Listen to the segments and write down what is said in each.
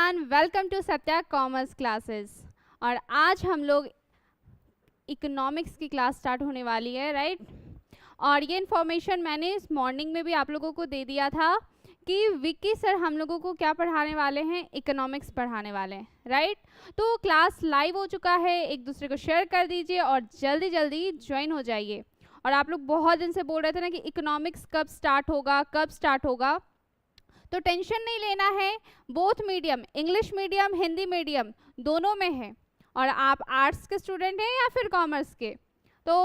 Everyone, welcome to Satya commerce classes. और आज हम लोग इकोनॉमिक्स की क्लास स्टार्ट होने वाली है, राइट। और ये इन्फॉर्मेशन मैंने इस मॉर्निंग में भी आप लोगों को दे दिया था कि विक्की सर हम लोगों को क्या पढ़ाने वाले हैं, इकोनॉमिक्स पढ़ाने वाले हैं, राइट। तो क्लास लाइव हो चुका है, एक दूसरे को शेयर कर दीजिए और जल्दी जल्दी ज्वाइन हो जाइए। और आप लोग बहुत दिन से बोल रहे थे ना कि इकोनॉमिक्स कब स्टार्ट होगा, तो टेंशन नहीं लेना है। Both medium, English medium, Hindi medium दोनों में है। और आप आर्ट्स के स्टूडेंट हैं या फिर कॉमर्स के, तो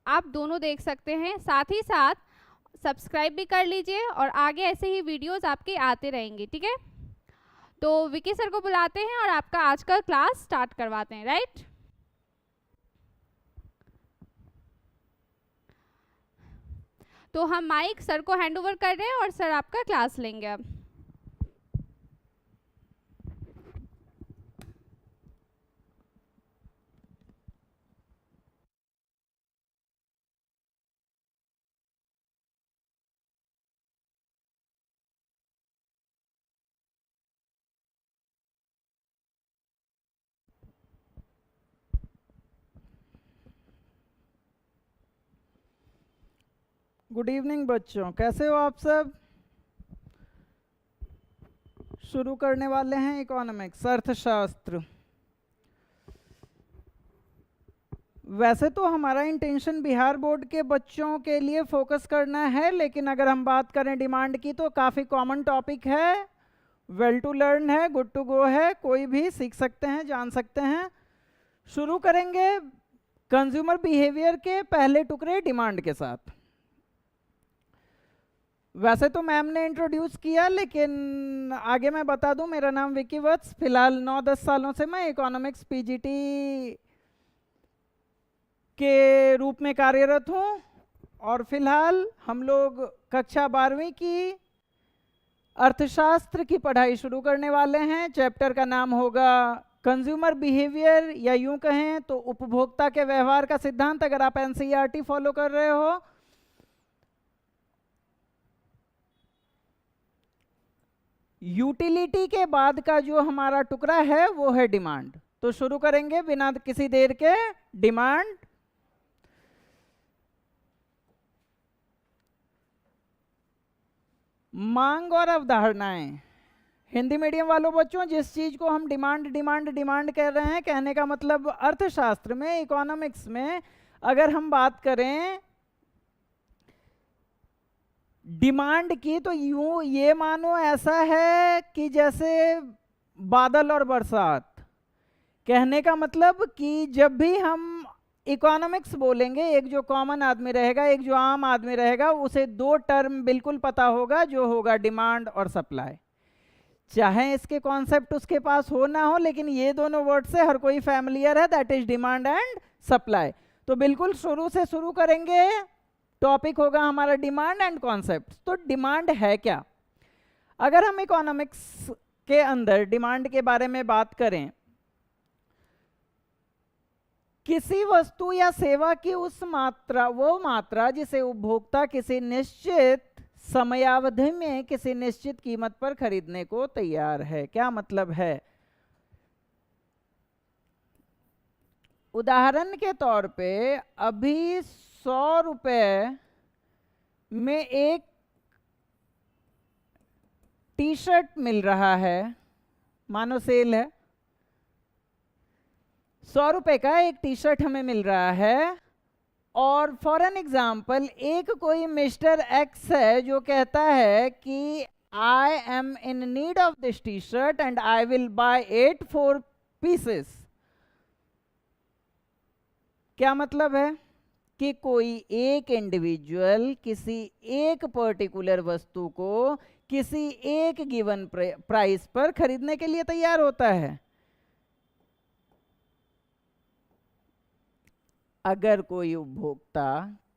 आप दोनों देख सकते हैं। साथ ही साथ सब्सक्राइब भी कर लीजिए और आगे ऐसे ही वीडियोस आपके आते रहेंगे, ठीक है। तो विकी सर को बुलाते हैं और आपका आज का क्लास स्टार्ट करवाते हैं, राइट। तो हम माइक सर को हैंड ओवर कर रहे हैं और सर आपका क्लास लेंगे अब। गुड इवनिंग बच्चों, कैसे हो आप सब। शुरू करने वाले हैं इकोनॉमिक्स, अर्थशास्त्र। वैसे तो हमारा इंटेंशन बिहार बोर्ड के बच्चों के लिए फोकस करना है, लेकिन अगर हम बात करें डिमांड की तो काफ़ी कॉमन टॉपिक है, वेल टू लर्न है, गुड टू गो है, कोई भी सीख सकते हैं, जान सकते हैं। शुरू करेंगे कंज्यूमर बिहेवियर के पहले टुकड़े डिमांड के साथ। वैसे तो मैम ने इंट्रोड्यूस किया, लेकिन आगे मैं बता दूं, मेरा नाम विकी वत्स, फिलहाल 9-10 सालों से मैं इकोनॉमिक्स पीजीटी के रूप में कार्यरत हूं। और फिलहाल हम लोग कक्षा 12वीं की अर्थशास्त्र की पढ़ाई शुरू करने वाले हैं। चैप्टर का नाम होगा कंज्यूमर बिहेवियर, या यूं कहें तो उपभोक्ता के व्यवहार का सिद्धांत, अगर आप एनसीईआरटी फॉलो कर रहे हो। यूटिलिटी के बाद का जो हमारा टुकड़ा है वो है डिमांड। तो शुरू करेंगे बिना किसी देर के। डिमांड, मांग और अवधारणाएं। हिंदी मीडियम वालों बच्चों, जिस चीज को हम डिमांड डिमांड डिमांड कह रहे हैं, कहने का मतलब अर्थशास्त्र में, इकोनॉमिक्स में अगर हम बात करें डिमांड की, तो यूं ये मानो ऐसा है कि जैसे बादल और बरसात। कहने का मतलब कि जब भी हम इकोनॉमिक्स बोलेंगे, एक जो कॉमन आदमी रहेगा, एक जो आम आदमी रहेगा, उसे दो टर्म बिल्कुल पता होगा, जो होगा डिमांड और सप्लाई। चाहे इसके कॉन्सेप्ट उसके पास हो ना हो, लेकिन ये दोनों वर्ड से हर कोई फैमिलियर है, that is demand and supply. तो बिल्कुल शुरू से शुरू करेंगे। टॉपिक होगा हमारा डिमांड एंड कॉन्सेप्ट। तो डिमांड है क्या। अगर हम इकोनॉमिक्स के अंदर डिमांड के बारे में बात करें, किसी वस्तु या सेवा की उस मात्रा, वो मात्रा जिसे उपभोक्ता किसी निश्चित समयावधि में किसी निश्चित कीमत पर खरीदने को तैयार है। क्या मतलब है। उदाहरण के तौर पे अभी 100 रुपये में एक टी शर्ट मिल रहा है, मानो सेल है, 100 रुपये का एक टी शर्ट हमें मिल रहा है। और फॉर एन एग्जाम्पल, एक कोई मिस्टर एक्स है जो कहता है कि I am in need of this T shirt and I will buy 8 4 pieces. क्या मतलब है कि कोई एक इंडिविजुअल किसी एक पर्टिकुलर वस्तु को किसी एक गिवन प्राइस पर खरीदने के लिए तैयार होता है। अगर कोई उपभोक्ता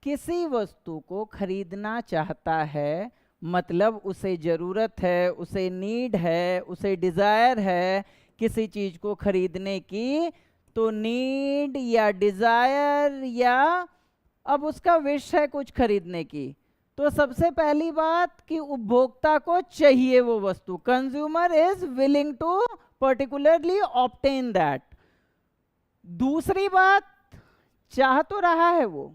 किसी वस्तु को खरीदना चाहता है, मतलब उसे जरूरत है, उसे नीड है, उसे डिजायर है किसी चीज को खरीदने की, तो नीड या डिजायर या अब उसका विश है कुछ खरीदने की, तो सबसे पहली बात कि उपभोक्ता को चाहिए वो वस्तु। Consumer is willing to particularly obtain that. दूसरी बात, चाह तो रहा है वो,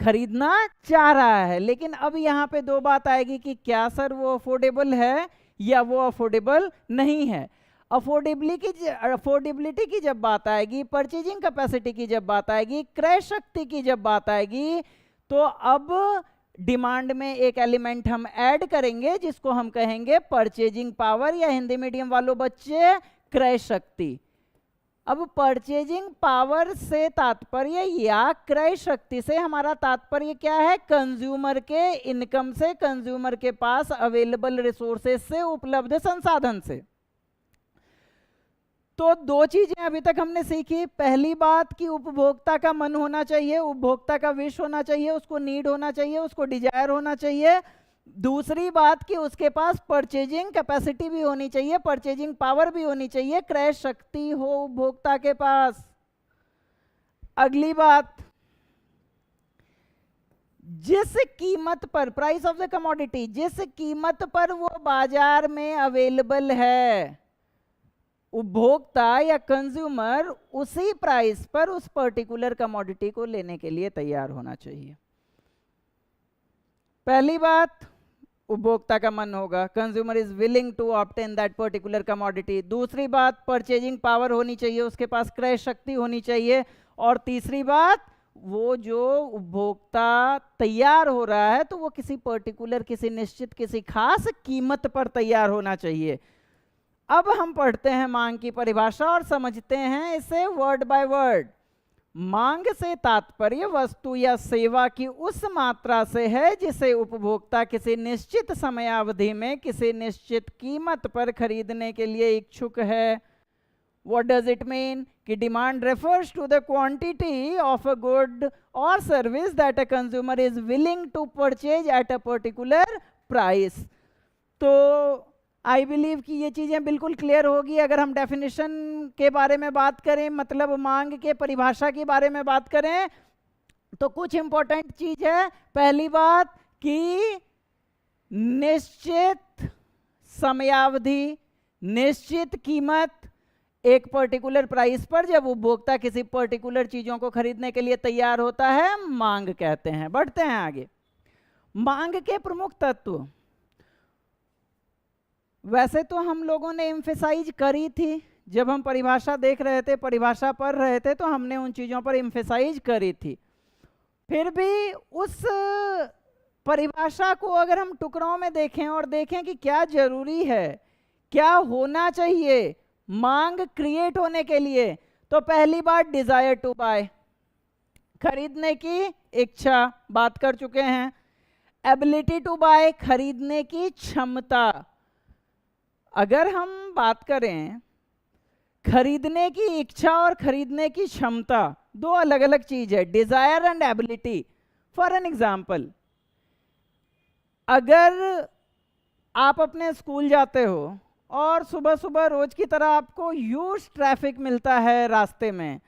खरीदना चाह रहा है, लेकिन अब यहाँ पे दो बात आएगी कि क्या सर वो अफोर्डेबल है या वो अफोर्डेबल नहीं है। अफोर्डेबिलिटी की जब बात आएगी, परचेजिंग कैपेसिटी की जब बात आएगी, क्रय शक्ति की जब बात आएगी, तो अब डिमांड में एक एलिमेंट हम ऐड करेंगे जिसको हम कहेंगे परचेजिंग पावर, या हिंदी मीडियम वालों बच्चे क्रय शक्ति। अब परचेजिंग पावर से तात्पर्य या क्रय शक्ति से हमारा तात्पर्य क्या है? कंज्यूमर के इनकम से, कंज्यूमर के पास अवेलेबल रिसोर्सेज से, उपलब्ध संसाधन से। तो दो चीजें अभी तक हमने सीखी। पहली बात कि उपभोक्ता का मन होना चाहिए, उपभोक्ता का विश होना चाहिए, उसको नीड होना चाहिए, उसको डिजायर होना चाहिए। दूसरी बात कि उसके पास परचेजिंग कैपेसिटी भी होनी चाहिए, परचेजिंग पावर भी होनी चाहिए, क्रय शक्ति हो उपभोक्ता के पास। अगली बात, जिस कीमत पर, प्राइस ऑफ द कमोडिटी, जिस कीमत पर वो बाजार में अवेलेबल है, उपभोक्ता या कंज्यूमर उसी प्राइस पर उस पर्टिकुलर कमोडिटी को लेने के लिए तैयार होना चाहिए। पहली बात, उपभोक्ता का मन होगा, consumer is willing to obtain that particular commodity. दूसरी बात, परचेजिंग पावर होनी चाहिए, उसके पास क्रय शक्ति होनी चाहिए। और तीसरी बात, वो जो उपभोक्ता तैयार हो रहा है तो वो किसी पर्टिकुलर, किसी निश्चित, किसी खास कीमत पर तैयार होना चाहिए। अब हम पढ़ते हैं मांग की परिभाषा और समझते हैं इसे वर्ड बाय वर्ड। मांग से तात्पर्य वस्तु या सेवा की उस मात्रा से है जिसे उपभोक्ता किसी निश्चित समयावधि में किसी निश्चित कीमत पर खरीदने के लिए इच्छुक है। What does it mean? कि demand refers to the quantity of a good or service that a consumer is willing to purchase at a particular price। तो आई बिलीव कि ये चीज़ें बिल्कुल क्लियर होगी। अगर हम डेफिनेशन के बारे में बात करें, मतलब मांग के परिभाषा के बारे में बात करें, तो कुछ इंपॉर्टेंट चीज है। पहली बात कि निश्चित समयावधि, निश्चित कीमत, एक पर्टिकुलर प्राइस पर जब उपभोक्ता किसी पर्टिकुलर चीजों को खरीदने के लिए तैयार होता है, मांग कहते हैं। बढ़ते हैं आगे। मांग के प्रमुख तत्व वैसे तो हम लोगों ने एम्फेसाइज करी थी, जब हम परिभाषा देख रहे थे, परिभाषा पढ़ रहे थे, तो हमने उन चीज़ों पर एम्फेसाइज करी थी। फिर भी उस परिभाषा को अगर हम टुकड़ों में देखें और देखें कि क्या जरूरी है, क्या होना चाहिए मांग क्रिएट होने के लिए, तो पहली बात डिजायर टू बाय, खरीदने की इच्छा, बात कर चुके हैं। एबिलिटी टू बाय, खरीदने की क्षमता। अगर हम बात करें खरीदने की इच्छा और खरीदने की क्षमता, दो अलग अलग चीज है, desire and ability. For an example, अगर आप अपने स्कूल जाते हो और सुबह सुबह रोज की तरह आपको ह्यूज ट्रैफिक मिलता है रास्ते में,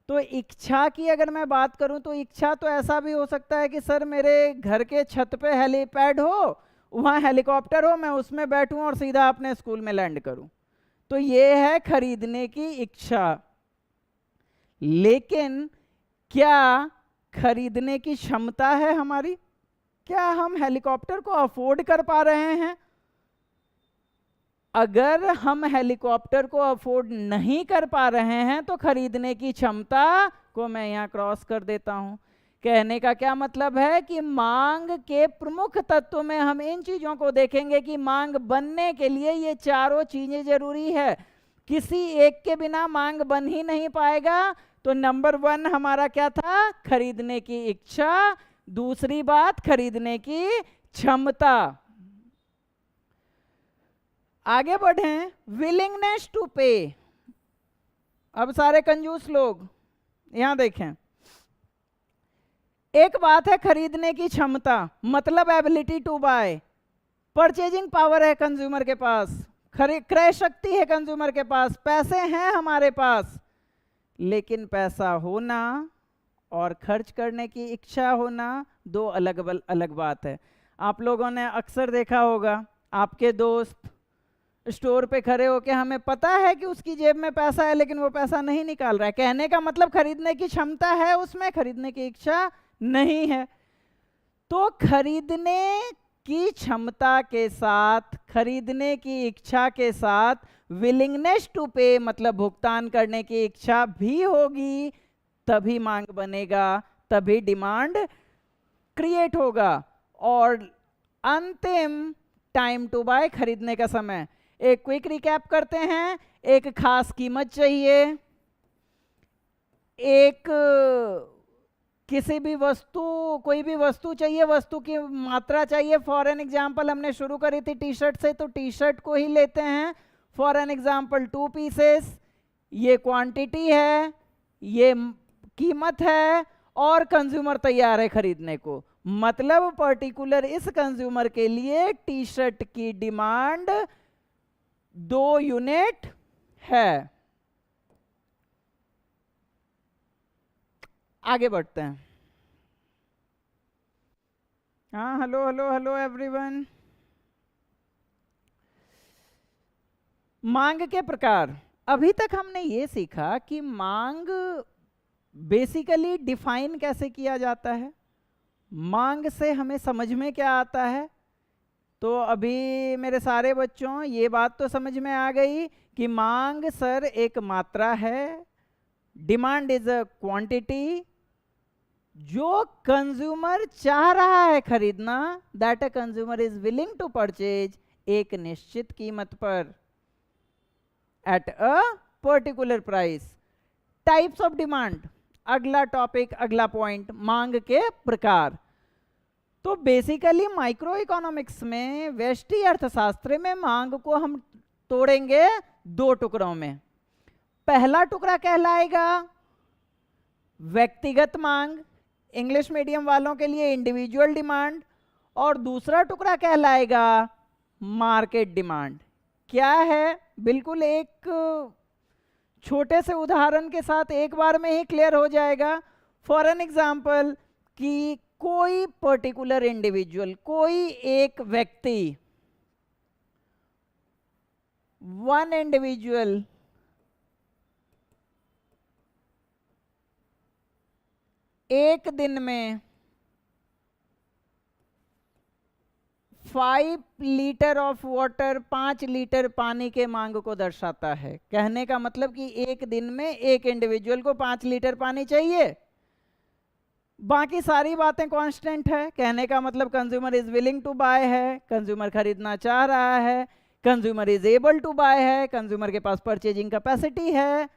तो इच्छा की अगर मैं बात करूं तो इच्छा तो ऐसा भी हो सकता है कि सर मेरे घर के छत पे हेलीपैड हो, वहाँ हेलीकॉप्टर हो, मैं उसमें बैठूं और सीधा अपने स्कूल में लैंड करूं। तो ये है खरीदने की इच्छा। लेकिन क्या खरीदने की क्षमता है हमारी? क्या हम हेलीकॉप्टर को अफोर्ड कर पा रहे हैं? अगर हम हेलीकॉप्टर को अफोर्ड नहीं कर पा रहे हैं तो खरीदने की क्षमता को मैं यहाँ क्रॉस कर देता हूं। कहने का क्या मतलब है कि मांग के प्रमुख तत्व में हम इन चीजों को देखेंगे कि मांग बनने के लिए ये चारों चीजें जरूरी है, किसी एक के बिना मांग बन ही नहीं पाएगा। तो नंबर 1 हमारा क्या था? खरीदने की इच्छा। दूसरी बात खरीदने की क्षमता। आगे बढ़ें, विलिंगनेस टू पे। अब सारे कंजूस लोग यहां देखें, एक बात है खरीदने की क्षमता, मतलब ability to buy, purchasing power है कंज्यूमर के पास, क्रय शक्ति है कंज्यूमर के पास, पैसे हैं हमारे पास। लेकिन पैसा होना और खर्च करने की इच्छा होना दो अलग अलग बात है। आप लोगों ने अक्सर देखा होगा, आपके दोस्त स्टोर पे खड़े होके हमें पता है कि उसकी जेब में पैसा है लेकिन वो पैसा नहीं निकाल रहा है। कहने का मतलब खरीदने की क्षमता है उसमें, खरीदने की इच्छा नहीं है। तो खरीदने की क्षमता के साथ, खरीदने की इच्छा के साथ विलिंगनेस टू पे मतलब भुगतान करने की इच्छा भी होगी, तभी मांग बनेगा, तभी डिमांड क्रिएट होगा। और अंतिम टाइम टू बाय, खरीदने का समय। एक क्विक रिकैप करते हैं। एक खास कीमत चाहिए, एक किसी भी वस्तु, कोई भी वस्तु चाहिए, वस्तु की मात्रा चाहिए। फॉर एन एग्जाम्पल हमने शुरू करी थी टी शर्ट से, तो टी शर्ट को ही लेते हैं। फॉर एन एग्जाम्पल 2 पीसेस, ये क्वांटिटी है, ये कीमत है, और कंज्यूमर तैयार है खरीदने को। मतलब पर्टिकुलर इस कंज्यूमर के लिए टी शर्ट की डिमांड 2 यूनिट है। आगे बढ़ते हैं। हाँ, हेलो हेलो हेलो एवरीवन। मांग के प्रकार। अभी तक हमने ये सीखा कि मांग बेसिकली डिफाइन कैसे किया जाता है, मांग से हमें समझ में क्या आता है। तो अभी मेरे सारे बच्चों ये बात तो समझ में आ गई कि मांग सर एक मात्रा है, डिमांड इज अ क्वांटिटी, जो कंज्यूमर चाह रहा है खरीदना, that a consumer is willing to purchase, एक निश्चित कीमत पर, at a particular price. Types of demand, अगला टॉपिक, अगला पॉइंट, मांग के प्रकार। तो बेसिकली माइक्रो इकोनॉमिक्स में, व्यष्टि अर्थशास्त्र में मांग को हम तोड़ेंगे 2 टुकड़ों में। पहला टुकड़ा कहलाएगा व्यक्तिगत मांग, इंग्लिश मीडियम वालों के लिए इंडिविजुअल डिमांड, और दूसरा टुकड़ा कहलाएगा मार्केट डिमांड। क्या है, बिल्कुल एक छोटे से उदाहरण के साथ एक बार में ही क्लियर हो जाएगा। फॉर एन एग्जाम्पल कि कोई पर्टिकुलर इंडिविजुअल, कोई एक व्यक्ति, वन इंडिविजुअल एक दिन में 5 लीटर ऑफ वाटर, 5 लीटर पानी के मांग को दर्शाता है। कहने का मतलब कि एक दिन में एक इंडिविजुअल को 5 लीटर पानी चाहिए। बाकी सारी बातें कांस्टेंट है। कहने का मतलब consumer is willing to buy है, कंज्यूमर खरीदना चाह रहा है, consumer is able to buy है, कंज्यूमर के पास परचेजिंग कैपेसिटी है,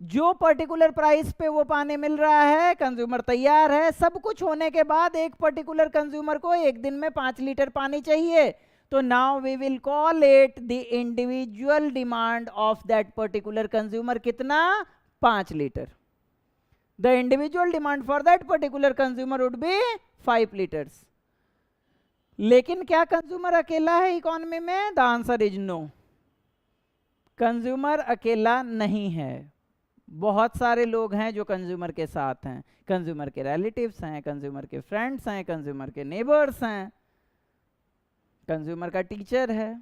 जो पर्टिकुलर प्राइस पे वो पानी मिल रहा है, कंज्यूमर तैयार है। सब कुछ होने के बाद एक पर्टिकुलर कंज्यूमर को एक दिन में 5 लीटर पानी चाहिए। तो now we will call it the individual demand of that particular consumer. कितना? 5 litre. The individual demand for that particular consumer would be 5 liters. लेकिन क्या कंज्यूमर अकेला है इकोनॉमी में? The answer is no. Consumer अकेला नहीं है, बहुत सारे लोग हैं जो कंज्यूमर के साथ हैं। कंज्यूमर के रिलेटिव्स हैं, कंज्यूमर के फ्रेंड्स हैं, कंज्यूमर के नेबर्स हैं, कंज्यूमर का टीचर है।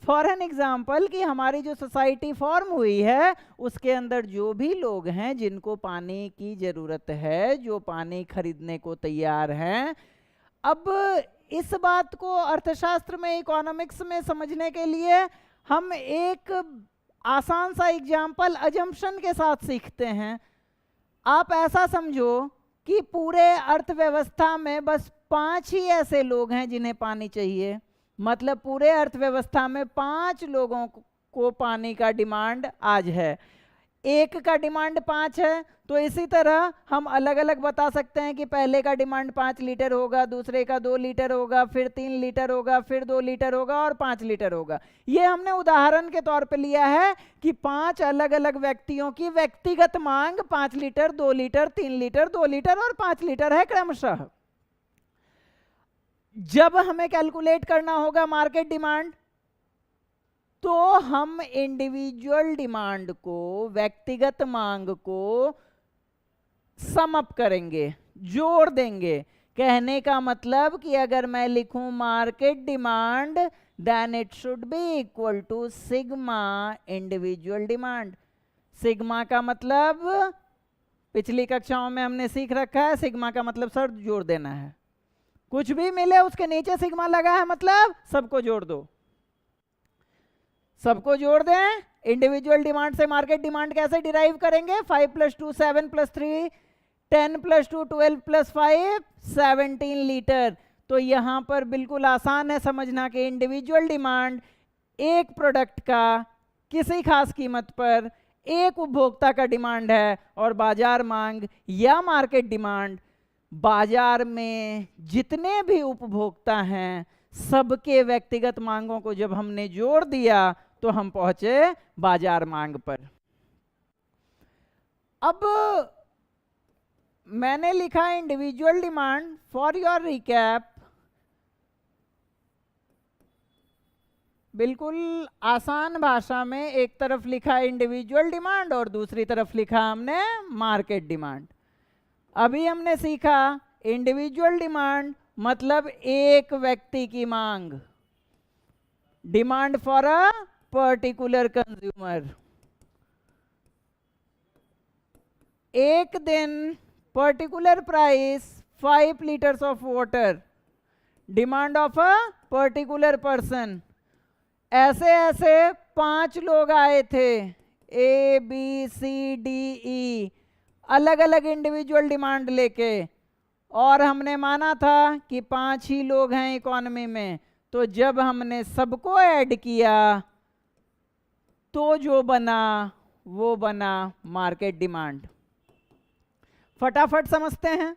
फॉर एन एग्जाम्पल कि हमारी जो सोसाइटी फॉर्म हुई है उसके अंदर जो भी लोग हैं जिनको पानी की ज़रूरत है, जो पानी खरीदने को तैयार हैं। अब इस बात को अर्थशास्त्र में, इकोनॉमिक्स में समझने के लिए हम एक आसान सा एग्जाम्पल अजम्पशन के साथ सीखते हैं। आप ऐसा समझो कि पूरे अर्थव्यवस्था में बस 5 ही ऐसे लोग हैं जिन्हें पानी चाहिए। मतलब पूरे अर्थव्यवस्था में 5 लोगों को पानी का डिमांड आज है, एक का डिमांड 5 है। तो इसी तरह हम अलग अलग बता सकते हैं कि पहले का डिमांड 5 लीटर होगा, दूसरे का 2 लीटर होगा, फिर 3 लीटर होगा, फिर 2 लीटर होगा और 5 लीटर होगा। ये हमने उदाहरण के तौर पे लिया है कि 5 अलग अलग व्यक्तियों की व्यक्तिगत मांग 5 लीटर, 2 लीटर, 3 लीटर, 2 लीटर और 5 लीटर है क्रमशः। जब हमें कैलकुलेट करना होगा मार्केट डिमांड, तो हम इंडिविजुअल डिमांड को, व्यक्तिगत मांग को सम अप करेंगे, जोड़ देंगे। कहने का मतलब कि अगर मैं लिखूं market demand then it should be equal to sigma individual demand. Sigma का मतलब पिछली कक्षाओं में हमने सीख रखा है, सिग्मा का मतलब सर जोड़ देना है, कुछ भी मिले उसके नीचे सिग्मा लगा है मतलब सबको जोड़ दो, सबको जोड़ दें। इंडिविजुअल डिमांड से मार्केट डिमांड कैसे डिराइव करेंगे? 5 + 2 7 + 3 10 + 2 12 + 5 17 लीटर। तो यहां पर बिल्कुल आसान है समझना कि इंडिविजुअल डिमांड एक प्रोडक्ट का किसी खास कीमत पर एक उपभोक्ता का डिमांड है, और बाजार मांग या मार्केट डिमांड बाजार में जितने भी उपभोक्ता हैं सबके व्यक्तिगत मांगों को जब हमने जोड़ दिया तो हम पहुंचे बाजार मांग पर। अब मैंने लिखा individual demand. For your recap, बिल्कुल आसान भाषा में एक तरफ लिखा इंडिविजुअल डिमांड और दूसरी तरफ लिखा हमने मार्केट डिमांड। अभी हमने सीखा इंडिविजुअल डिमांड मतलब एक व्यक्ति की मांग, demand for a particular consumer. एक दिन particular price 5 litres of water, demand of a particular person. ऐसे ऐसे 5 लोग आए थे, A B C D E, अलग अलग इंडिविजुअल डिमांड लेके, और हमने माना था कि 5 ही लोग हैं इकोनॉमी में। तो जब हमने सबको ऐड किया तो जो बना वो बना मार्केट डिमांड। फटाफट समझते हैं।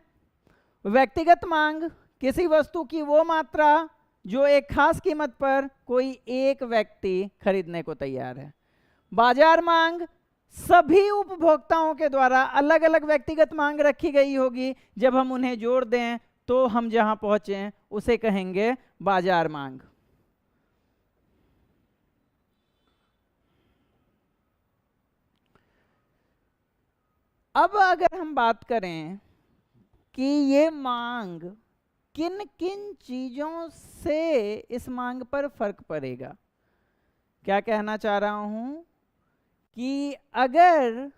व्यक्तिगत मांग किसी वस्तु की वो मात्रा जो एक खास कीमत पर कोई एक व्यक्ति खरीदने को तैयार है। बाजार मांग सभी उपभोक्ताओं के द्वारा अलग अलग व्यक्तिगत मांग रखी गई होगी, जब हम उन्हें जोड़ दें तो हम जहां पहुंचे उसे कहेंगे बाजार मांग। अब अगर हम बात करें कि ये मांग किन किन चीजों से इस मांग पर फर्क पड़ेगा, क्या कहना चाह रहा हूं कि अगर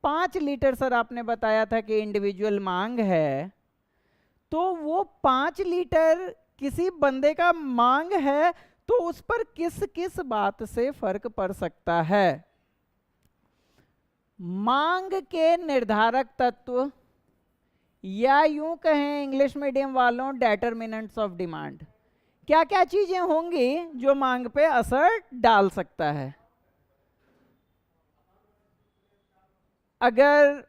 5 लीटर सर आपने बताया था कि इंडिविजुअल मांग है, तो वो 5 लीटर किसी बंदे का मांग है तो उस पर किस किस बात से फर्क पड़ सकता है? मांग के निर्धारक तत्व, या यूं कहें इंग्लिश मीडियम वालों डिटरमिनेंट्स ऑफ डिमांड। क्या क्या चीजें होंगी जो मांग पे असर डाल सकता है? अगर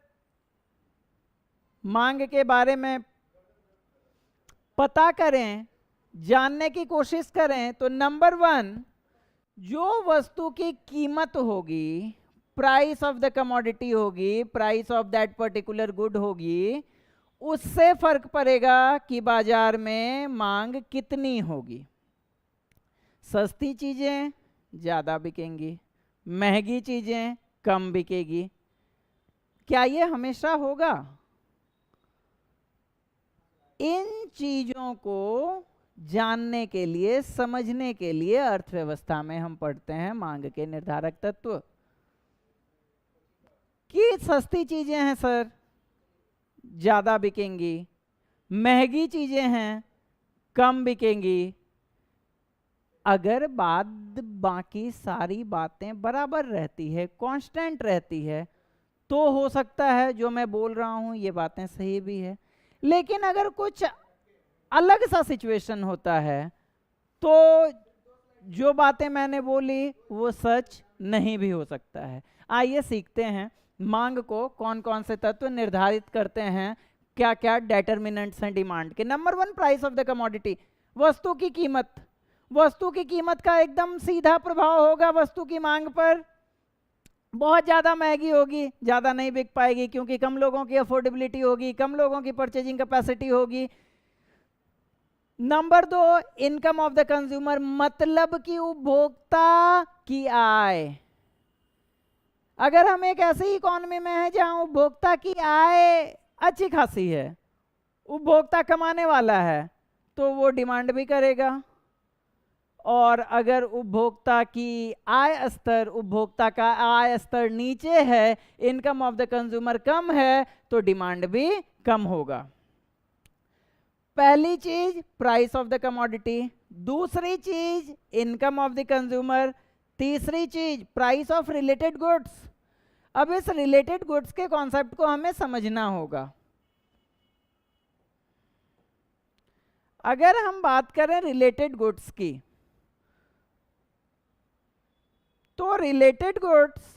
मांग के बारे में पता करें, जानने की कोशिश करें, तो नंबर 1 जो वस्तु की कीमत होगी, प्राइस ऑफ द कमोडिटी होगी, price of that particular good होगी, उससे फर्क पड़ेगा कि बाजार में मांग कितनी होगी। सस्ती चीजें ज्यादा बिकेंगी, महंगी चीजें कम बिकेगी। क्या ये हमेशा होगा? इन चीजों को जानने के लिए, समझने के लिए अर्थव्यवस्था में हम पढ़ते हैं मांग के निर्धारक तत्व। कि सस्ती चीजें हैं सर ज्यादा बिकेंगी, महंगी चीजें हैं कम बिकेंगी। अगर बाकी सारी बातें बराबर रहती है, कांस्टेंट रहती है, तो हो सकता है जो मैं बोल रहा हूं ये बातें सही भी है। लेकिन अगर कुछ अलग सा सिचुएशन होता है तो जो बातें मैंने बोली वो सच नहीं भी हो सकता है। आइए सीखते हैं मांग को कौन कौन से तत्व निर्धारित करते हैं, क्या क्या डिटरमिनेंट्स हैं डिमांड के। Number 1 price of the commodity, वस्तु की कीमत। वस्तु की कीमत का एकदम सीधा प्रभाव होगा वस्तु की मांग पर। बहुत ज़्यादा महंगी होगी, ज़्यादा नहीं बिक पाएगी क्योंकि कम लोगों की अफोर्डेबिलिटी होगी, कम लोगों की परचेजिंग कैपेसिटी होगी। Number 2 income of the consumer, मतलब कि उपभोक्ता की आय। अगर हम एक ऐसी इकोनॉमी में है जहां उपभोक्ता की आय अच्छी खासी है, उपभोक्ता कमाने वाला है, तो वो डिमांड भी करेगा और अगर उपभोक्ता की आय स्तर, उपभोक्ता का आय स्तर नीचे है, इनकम ऑफ द कंज्यूमर कम है, तो डिमांड भी कम होगा। पहली चीज प्राइस ऑफ द कमोडिटी, दूसरी चीज इनकम ऑफ द कंज्यूमर, तीसरी चीज प्राइस ऑफ रिलेटेड गुड्स। अब इस रिलेटेड गुड्स के कॉन्सेप्ट को हमें समझना होगा। अगर हम बात करें रिलेटेड गुड्स की, तो रिलेटेड गुड्स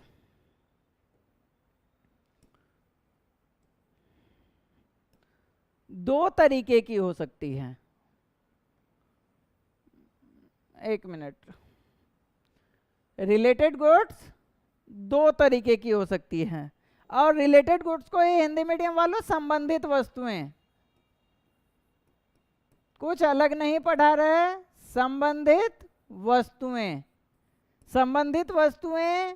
दो तरीके की हो सकती हैं। एक मिनट, रिलेटेड गुड्स दो तरीके की हो सकती हैं, और रिलेटेड गुड्स को ये हिंदी मीडियम वालों संबंधित वस्तुएं, कुछ अलग नहीं पढ़ा रहे, संबंधित वस्तुएं। संबंधित वस्तुएं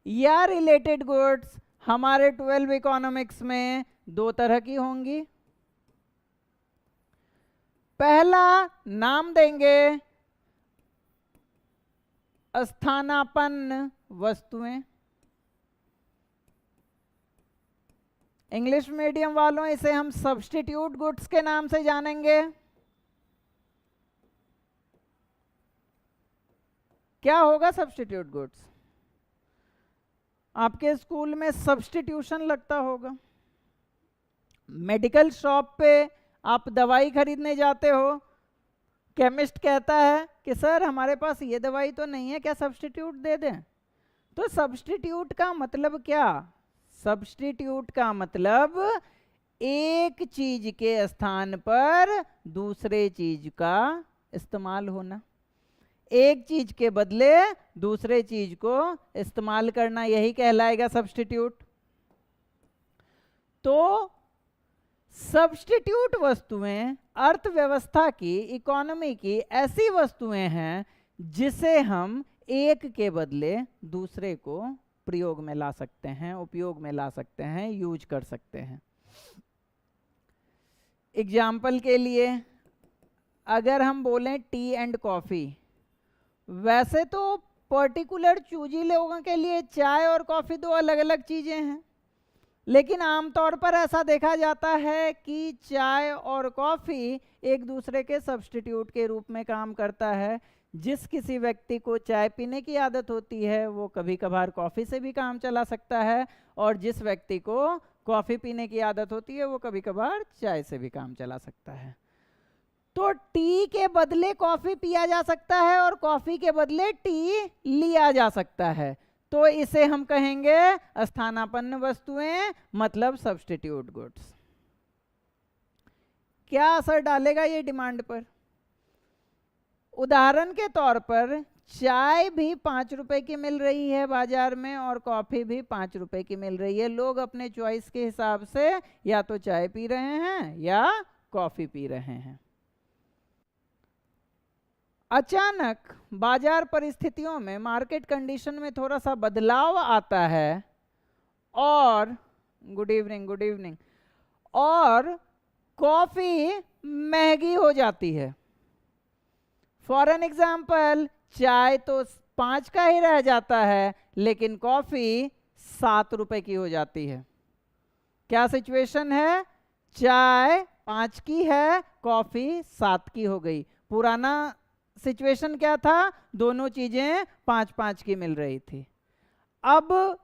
या रिलेटेड गुड्स हमारे 12 इकोनॉमिक्स में दो तरह की होंगी। पहला नाम देंगे स्थानापन्न वस्तुएं। इंग्लिश मीडियम वालों इसे हम सब्स्टिट्यूट गुड्स के नाम से जानेंगे। क्या होगा सब्स्टिट्यूट गुड्स? आपके स्कूल में सब्स्टिट्यूशन लगता होगा। मेडिकल शॉप पे आप दवाई खरीदने जाते हो, केमिस्ट कहता है कि सर हमारे पास ये दवाई तो नहीं है, क्या सब्स्टिट्यूट दे दें? तो सब्स्टिट्यूट का मतलब क्या? सब्स्टिट्यूट का मतलब एक चीज के स्थान पर दूसरे चीज का इस्तेमाल होना, एक चीज के बदले दूसरे चीज को इस्तेमाल करना, यही कहलाएगा सब्स्टिट्यूट। तो सब्स्टिट्यूट वस्तुएं अर्थव्यवस्था की, इकोनॉमी की ऐसी वस्तुएं हैं जिसे हम एक के बदले दूसरे को प्रयोग में ला सकते हैं, उपयोग में ला सकते हैं, यूज कर सकते हैं। एग्जाम्पल के लिए अगर हम बोलें टी एंड कॉफ़ी, वैसे तो पर्टिकुलर चूजी लोगों के लिए चाय और कॉफ़ी दो अलग अलग चीज़ें हैं, लेकिन आमतौर पर ऐसा देखा जाता है कि चाय और कॉफ़ी एक दूसरे के सब्स्टिट्यूट के रूप में काम करता है। जिस किसी व्यक्ति को चाय पीने की आदत होती है वो कभी कभार कॉफ़ी से भी काम चला सकता है, और जिस व्यक्ति को कॉफ़ी पीने की आदत होती है वो कभी कभार चाय से भी काम चला सकता है। तो टी के बदले कॉफ़ी पिया जा सकता है और कॉफ़ी के बदले टी लिया जा सकता है, तो इसे हम कहेंगे स्थानापन्न वस्तुएं, मतलब सब्स्टिट्यूट गुड्स। क्या असर डालेगा ये डिमांड पर? उदाहरण के तौर पर चाय भी 5 रुपए की मिल रही है बाजार में और कॉफ़ी भी 5 रुपए की मिल रही है। लोग अपने चॉइस के हिसाब से या तो चाय पी रहे हैं या कॉफ़ी पी रहे हैं। अचानक बाजार परिस्थितियों में, मार्केट कंडीशन में थोड़ा सा बदलाव आता है और गुड इवनिंग, और कॉफ़ी महंगी हो जाती है। फॉर एन एग्जाम्पल, चाय तो 5 का ही रह जाता है लेकिन कॉफ़ी 7 रुपए की हो जाती है। क्या सिचुएशन है? चाय 5 की है, कॉफ़ी 7 की हो गई। पुराना सिचुएशन क्या था? दोनों चीजें 5-5 की मिल रही थी। अब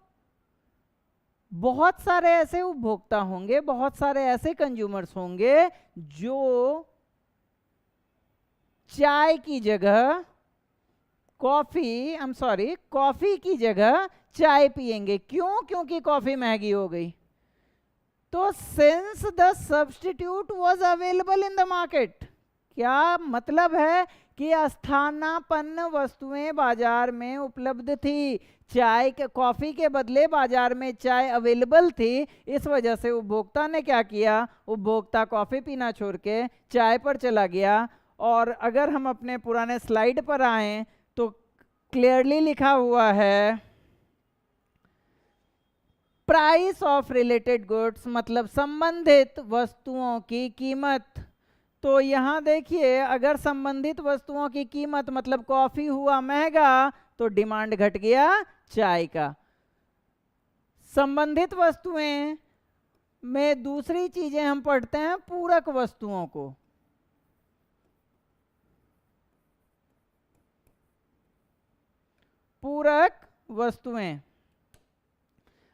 बहुत सारे ऐसे उपभोक्ता होंगे, बहुत सारे ऐसे कंज्यूमर्स होंगे जो चाय की जगह कॉफी की जगह चाय पिएंगे। क्यों? क्योंकि कॉफी महंगी हो गई। तो since the substitute was available in the market, क्या मतलब है कि स्थानापन्न वस्तुएं बाजार में उपलब्ध थी, चाय के, कॉफी के बदले बाजार में चाय अवेलेबल थी। इस वजह से उपभोक्ता ने क्या किया? उपभोक्ता कॉफी पीना छोड़ के चाय पर चला गया। और अगर हम अपने पुराने स्लाइड पर आएं तो क्लियरली लिखा हुआ है प्राइस ऑफ रिलेटेड गुड्स, मतलब संबंधित वस्तुओं की कीमत तो यहाँ देखिए, अगर संबंधित वस्तुओं की कीमत मतलब कॉफी हुआ महंगा तो डिमांड घट गया चाय का। संबंधित वस्तुएं में दूसरी चीजें हम पढ़ते हैं पूरक वस्तुओं को। पूरक वस्तुएं,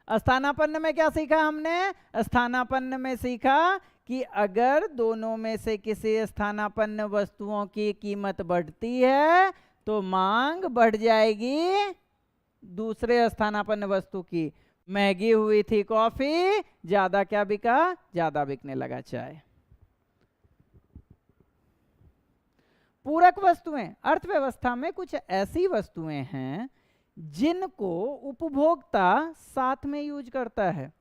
स्थानापन्न में क्या सीखा हमने? स्थानापन्न में सीखा कि अगर दोनों में से किसी स्थानापन्न वस्तुओं की कीमत बढ़ती है तो मांग बढ़ जाएगी दूसरे स्थानापन्न वस्तु की। महंगी हुई थी कॉफी, ज्यादा क्या बिका? ज्यादा बिकने लगा चाय। पूरक वस्तुएं, अर्थव्यवस्था में कुछ ऐसी वस्तुएं हैं जिनको उपभोक्ता साथ में यूज करता है।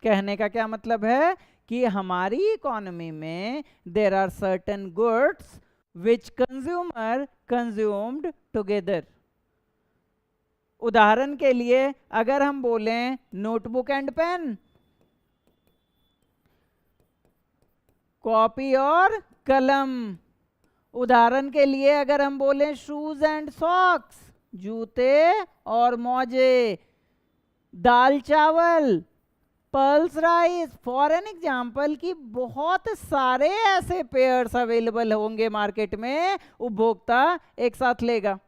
कहने का क्या मतलब है कि हमारी इकोनॉमी में there are certain goods which consumer consumed together. उदाहरण के लिए अगर हम बोलें नोटबुक एंड पेन, कॉपी और कलम। उदाहरण के लिए अगर हम बोलें शूज एंड सॉक्स, जूते और मोजे, दाल चावल, pulse rice. For an example कि बहुत सारे ऐसे पेयर्स अवेलेबल होंगे मार्केट में, उपभोक्ता एक साथ लेगा।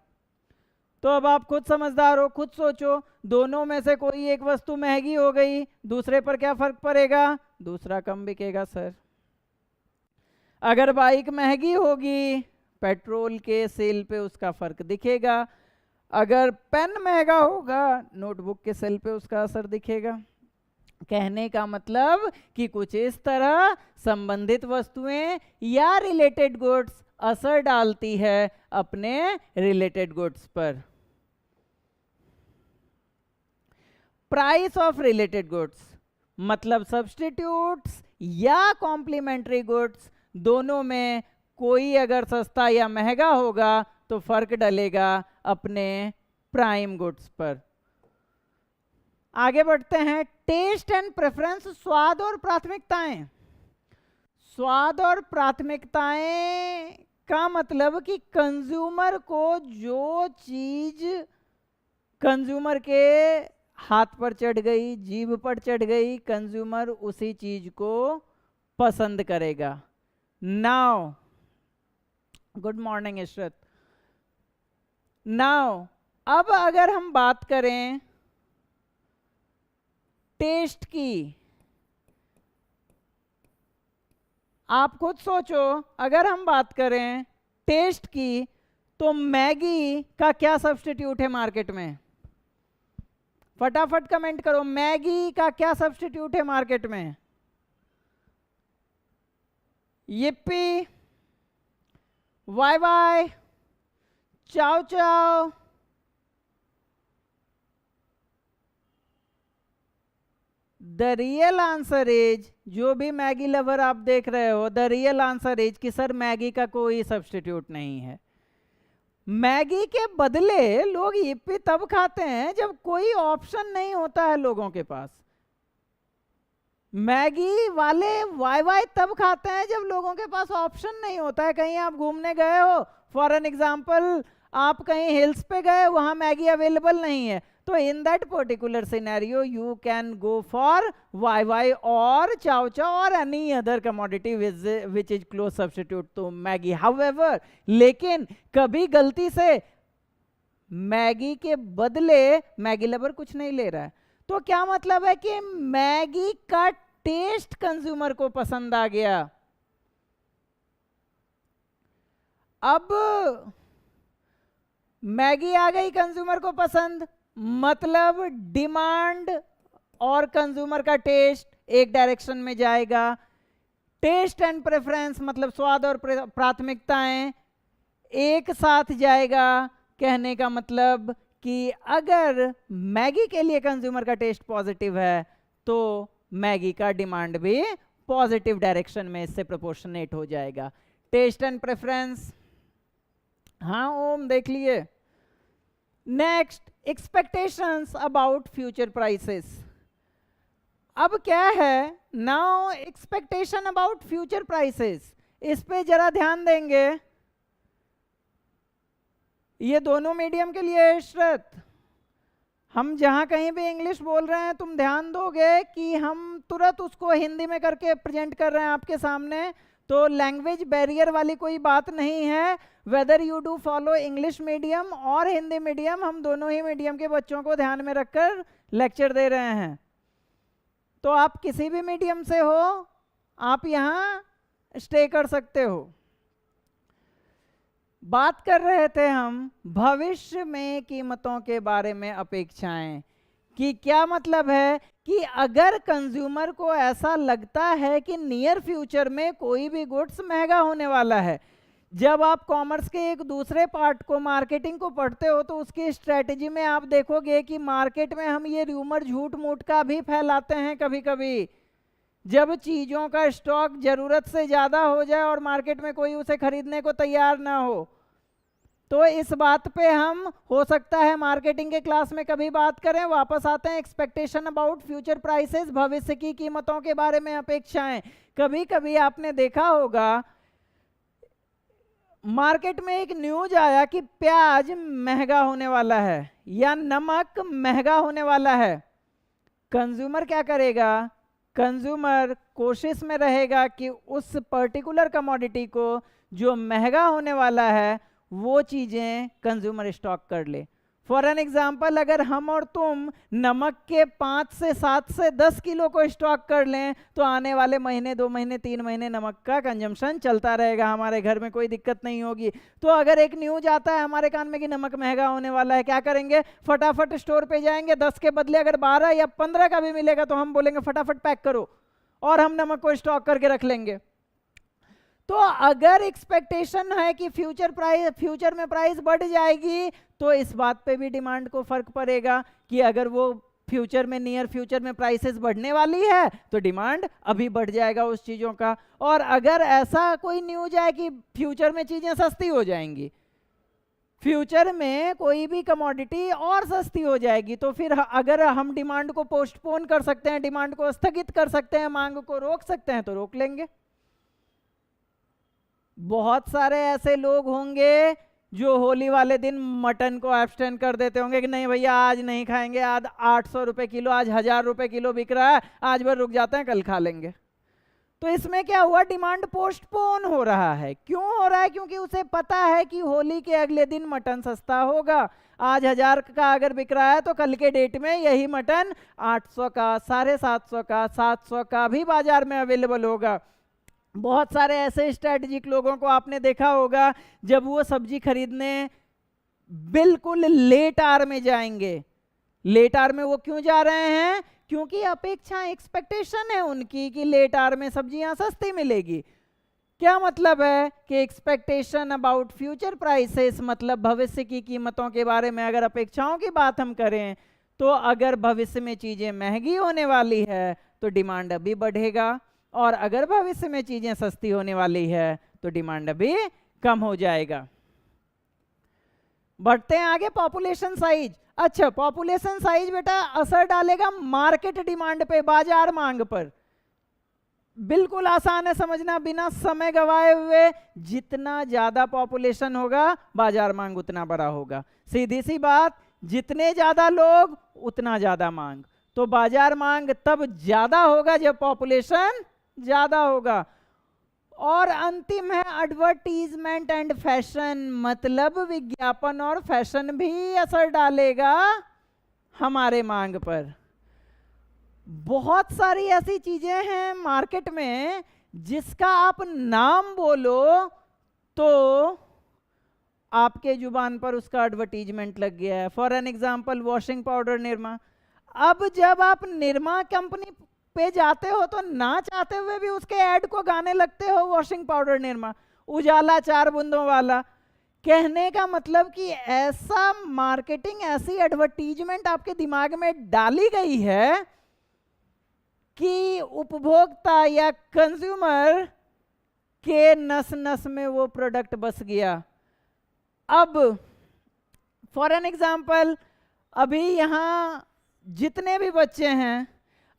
तो अब आप खुद समझदार हो, खुद सोचो, दोनों में से कोई एक वस्तु महंगी हो गई, दूसरे पर क्या फर्क पड़ेगा? दूसरा कम बिकेगा सर। अगर बाइक महंगी होगी, पेट्रोल के सेल पे उसका फर्क दिखेगा। अगर पेन महंगा होगा, नोटबुक के सेल पे उसका असर दिखेगा। कहने का मतलब कि कुछ इस तरह संबंधित वस्तुएं या रिलेटेड गुड्स असर डालती है अपने रिलेटेड गुड्स पर। प्राइस ऑफ रिलेटेड गुड्स मतलब सब्स्टिट्यूट्स या कॉम्प्लीमेंट्री गुड्स, दोनों में कोई अगर सस्ता या महंगा होगा तो फर्क डलेगा अपने प्राइम गुड्स पर। आगे बढ़ते हैं, टेस्ट एंड प्रेफरेंस, स्वाद और प्राथमिकताएं। स्वाद और प्राथमिकताएं का मतलब कि कंज्यूमर को जो चीज कंज्यूमर के हाथ पर चढ़ गई, जीभ पर चढ़ गई, कंज्यूमर उसी चीज को पसंद करेगा। Now, good morning Ishrat. Now अब अगर हम बात करें टेस्ट की, आप खुद सोचो, अगर हम बात करें टेस्ट की तो मैगी का क्या सब्स्टिट्यूट है मार्केट में? फटाफट कमेंट करो, मैगी का क्या सब्स्टिट्यूट है मार्केट में? यिप्पी, वाई वाई, चाओ चाओ। द रियल आंसर इज, जो भी मैगी लवर आप देख रहे हो, द रियल आंसर इज कि सर मैगी का कोई सब्स्टिट्यूट नहीं है। मैगी के बदले लोग यिप्पी तब खाते हैं जब कोई ऑप्शन नहीं होता है लोगों के पास। मैगी वाले वाई वाई तब खाते हैं जब लोगों के पास ऑप्शन नहीं होता है। कहीं आप घूमने गए हो, फॉर एन एग्जाम्पल आप कहीं हिल्स पे गए, वहां मैगी अवेलेबल नहीं है, तो in that particular scenario you can go for Wai Wai और चाओ चाओ और any other commodity which is close substitute to Maggi. However, लेकिन कभी गलती से मैगी के बदले मैगी लवर कुछ नहीं ले रहा है, तो क्या मतलब है कि मैगी का टेस्ट कंज्यूमर को पसंद आ गया। अब मैगी आ गई कंज्यूमर को पसंद, मतलब डिमांड और कंज्यूमर का टेस्ट एक डायरेक्शन में जाएगा। टेस्ट एंड प्रेफरेंस मतलब स्वाद और प्राथमिकताएं एक साथ जाएगा। कहने का मतलब कि अगर मैगी के लिए कंज्यूमर का टेस्ट पॉजिटिव है तो मैगी का डिमांड भी पॉजिटिव डायरेक्शन में इससे प्रोपोर्शनेट हो जाएगा। टेस्ट एंड प्रेफरेंस, हाँ ओम देख लिए। Next, expectations about future prices. अब क्या है, now expectation about future prices. इस पे जरा ध्यान देंगे, ये दोनों मीडियम के लिए है इशरत। हम जहाँ कहीं भी इंग्लिश बोल रहे हैं तुम ध्यान दोगे कि हम तुरंत उसको हिंदी में करके प्रेजेंट कर रहे हैं आपके सामने, तो लैंग्वेज बैरियर वाली कोई बात नहीं है। Whether you do follow English medium और हिंदी मीडियम, हम दोनों ही मीडियम के बच्चों को ध्यान में रखकर लेक्चर दे रहे हैं। तो आप किसी भी मीडियम से हो, आप यहाँ स्टे कर सकते हो। बात कर रहे थे हम भविष्य में कीमतों के बारे में अपेक्षाएं, कि क्या मतलब है कि अगर कंज्यूमर को ऐसा लगता है कि नियर फ्यूचर में कोई भी गुड्स महंगा होने वाला है। जब आप कॉमर्स के एक दूसरे पार्ट को, मार्केटिंग को पढ़ते हो, तो उसकी स्ट्रेटजी में आप देखोगे कि मार्केट में हम ये र्यूमर झूठ मूठ का भी फैलाते हैं कभी कभी। जब चीज़ों का स्टॉक ज़रूरत से ज़्यादा हो जाए और मार्केट में कोई उसे खरीदने को तैयार ना हो, तो इस बात पे हम हो सकता है मार्केटिंग के क्लास में कभी बात करें। वापस आते हैं एक्सपेक्टेशन अबाउट फ्यूचर प्राइसेस, भविष्य की कीमतों के बारे में अपेक्षाएं। कभी कभी आपने देखा होगा मार्केट में एक न्यूज आया कि प्याज महंगा होने वाला है या नमक महंगा होने वाला है। कंज्यूमर क्या करेगा? कंज्यूमर कोशिश में रहेगा कि उस पर्टिकुलर कमोडिटी को जो महंगा होने वाला है वो चीज़ें कंज्यूमर स्टॉक कर ले। फॉर एन एग्जाम्पल, अगर हम और तुम नमक के 5 से 7 से 10 किलो को स्टॉक कर लें तो आने वाले महीने, 2 महीने, 3 महीने नमक का कंजम्पशन चलता रहेगा, हमारे घर में कोई दिक्कत नहीं होगी। तो अगर एक न्यूज आता है हमारे कान में कि नमक महंगा होने वाला है, क्या करेंगे? फटाफट स्टोर पे जाएंगे, 10 के बदले अगर 12 या 15 का भी मिलेगा तो हम बोलेंगे फटाफट पैक करो, और हम नमक को स्टॉक करके रख लेंगे। तो अगर एक्सपेक्टेशन है कि फ्यूचर में प्राइस बढ़ जाएगी, तो इस बात पे भी डिमांड को फर्क पड़ेगा कि अगर वो फ्यूचर में, नियर फ्यूचर में प्राइसेस बढ़ने वाली है तो डिमांड अभी बढ़ जाएगा उस चीज़ों का। और अगर ऐसा कोई न्यूज है कि फ्यूचर में चीज़ें सस्ती हो जाएंगी, फ्यूचर में कोई भी कमोडिटी और सस्ती हो जाएगी, तो फिर अगर हम डिमांड को पोस्टपोन कर सकते हैं, डिमांड को स्थगित कर सकते हैं, मांग को रोक सकते हैं, तो रोक लेंगे। बहुत सारे ऐसे लोग होंगे जो होली वाले दिन मटन को एब्सटेन कर देते होंगे कि नहीं भैया आज नहीं खाएंगे, आज 800 रुपये किलो, आज 1000 रुपये किलो बिक रहा है, आज भर रुक जाते हैं, कल खा लेंगे। तो इसमें क्या हुआ? डिमांड पोस्टपोन हो रहा है। क्यों हो रहा है? क्योंकि उसे पता है कि होली के अगले दिन मटन सस्ता होगा। आज 1000 का अगर बिक रहा है तो कल के डेट में यही मटन 800 का, 750 का, 700 का भी बाजार में अवेलेबल होगा। बहुत सारे ऐसे स्ट्रैटेजिक लोगों को आपने देखा होगा, जब वो सब्जी खरीदने बिल्कुल लेट आवर में जाएंगे। लेट आवर में वो क्यों जा रहे हैं? क्योंकि अपेक्षा, एक्सपेक्टेशन है उनकी कि लेट आवर में सब्जियां सस्ती मिलेगी। क्या मतलब है कि एक्सपेक्टेशन अबाउट फ्यूचर प्राइसेस, मतलब भविष्य की कीमतों के बारे में अगर अपेक्षाओं की बात हम करें, तो अगर भविष्य में चीजें महंगी होने वाली है तो डिमांड अभी बढ़ेगा, और अगर भविष्य में चीजें सस्ती होने वाली है तो डिमांड अभी कम हो जाएगा। बढ़ते हैं आगे, पॉपुलेशन साइज। अच्छा, पॉपुलेशन साइज बेटा असर डालेगा मार्केट डिमांड पे, बाजार मांग पर। बिल्कुल आसान है समझना, बिना समय गवाए हुए। जितना ज्यादा पॉपुलेशन होगा बाजार मांग उतना बड़ा होगा। सीधी सी बात, जितने ज्यादा लोग उतना ज्यादा मांग। तो बाजार मांग तब ज्यादा होगा जब पॉपुलेशन ज्यादा होगा। और अंतिम है एडवर्टीजमेंट एंड फैशन, मतलब विज्ञापन और फैशन भी असर डालेगा हमारे मांग पर। बहुत सारी ऐसी चीजें हैं मार्केट में जिसका आप नाम बोलो तो आपके जुबान पर उसका एडवर्टीजमेंट लग गया है। For an example, washing powder Nirma. अब जब आप निरमा कंपनी पे जाते हो तो ना चाहते हुए भी उसके ऐड को गाने लगते हो, वॉशिंग पाउडर निरमा, उजाला 4 बूंदों वाला। कहने का मतलब कि ऐसा मार्केटिंग, ऐसी एडवर्टीजमेंट आपके दिमाग में डाली गई है कि उपभोक्ता या कंज्यूमर के नस नस में वो प्रोडक्ट बस गया। अब फॉर एन एग्जाम्पल, अभी यहाँ जितने भी बच्चे हैं,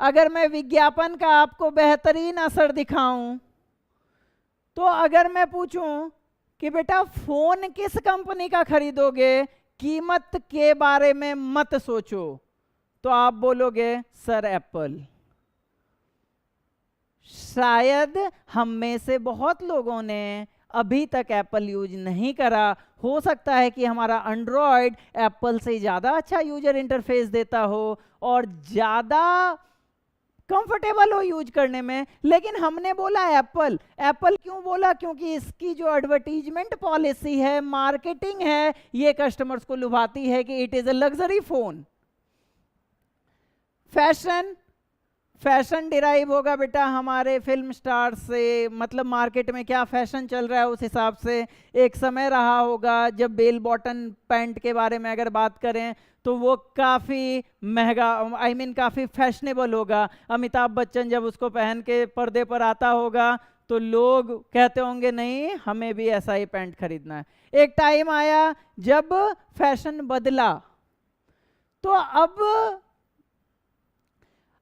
अगर मैं विज्ञापन का आपको बेहतरीन असर दिखाऊं तो अगर मैं पूछूं कि बेटा फोन किस कंपनी का खरीदोगे, कीमत के बारे में मत सोचो, तो आप बोलोगे सर एप्पल। शायद हम में से बहुत लोगों ने अभी तक एप्पल यूज नहीं करा, हो सकता है कि हमारा एंड्रॉयड एप्पल से ज़्यादा अच्छा यूजर इंटरफेस देता हो और ज़्यादा कंफर्टेबल हो यूज करने में, लेकिन हमने बोला एप्पल। एप्पल क्यों बोला? क्योंकि इसकी जो एडवर्टीजमेंट पॉलिसी है, मार्केटिंग है, ये कस्टमर्स को लुभाती है कि it is a luxury phone. Fashion derive होगा बेटा हमारे फिल्म स्टार से, मतलब मार्केट में क्या फैशन चल रहा है उस हिसाब से। एक समय रहा होगा जब बेल बॉटम पैंट के बारे में अगर बात करें तो वो काफ़ी महंगा, काफ़ी फैशनेबल होगा। अमिताभ बच्चन जब उसको पहन के पर्दे पर आता होगा तो लोग कहते होंगे नहीं हमें भी ऐसा ही पैंट खरीदना है। एक टाइम आया जब फैशन बदला, तो अब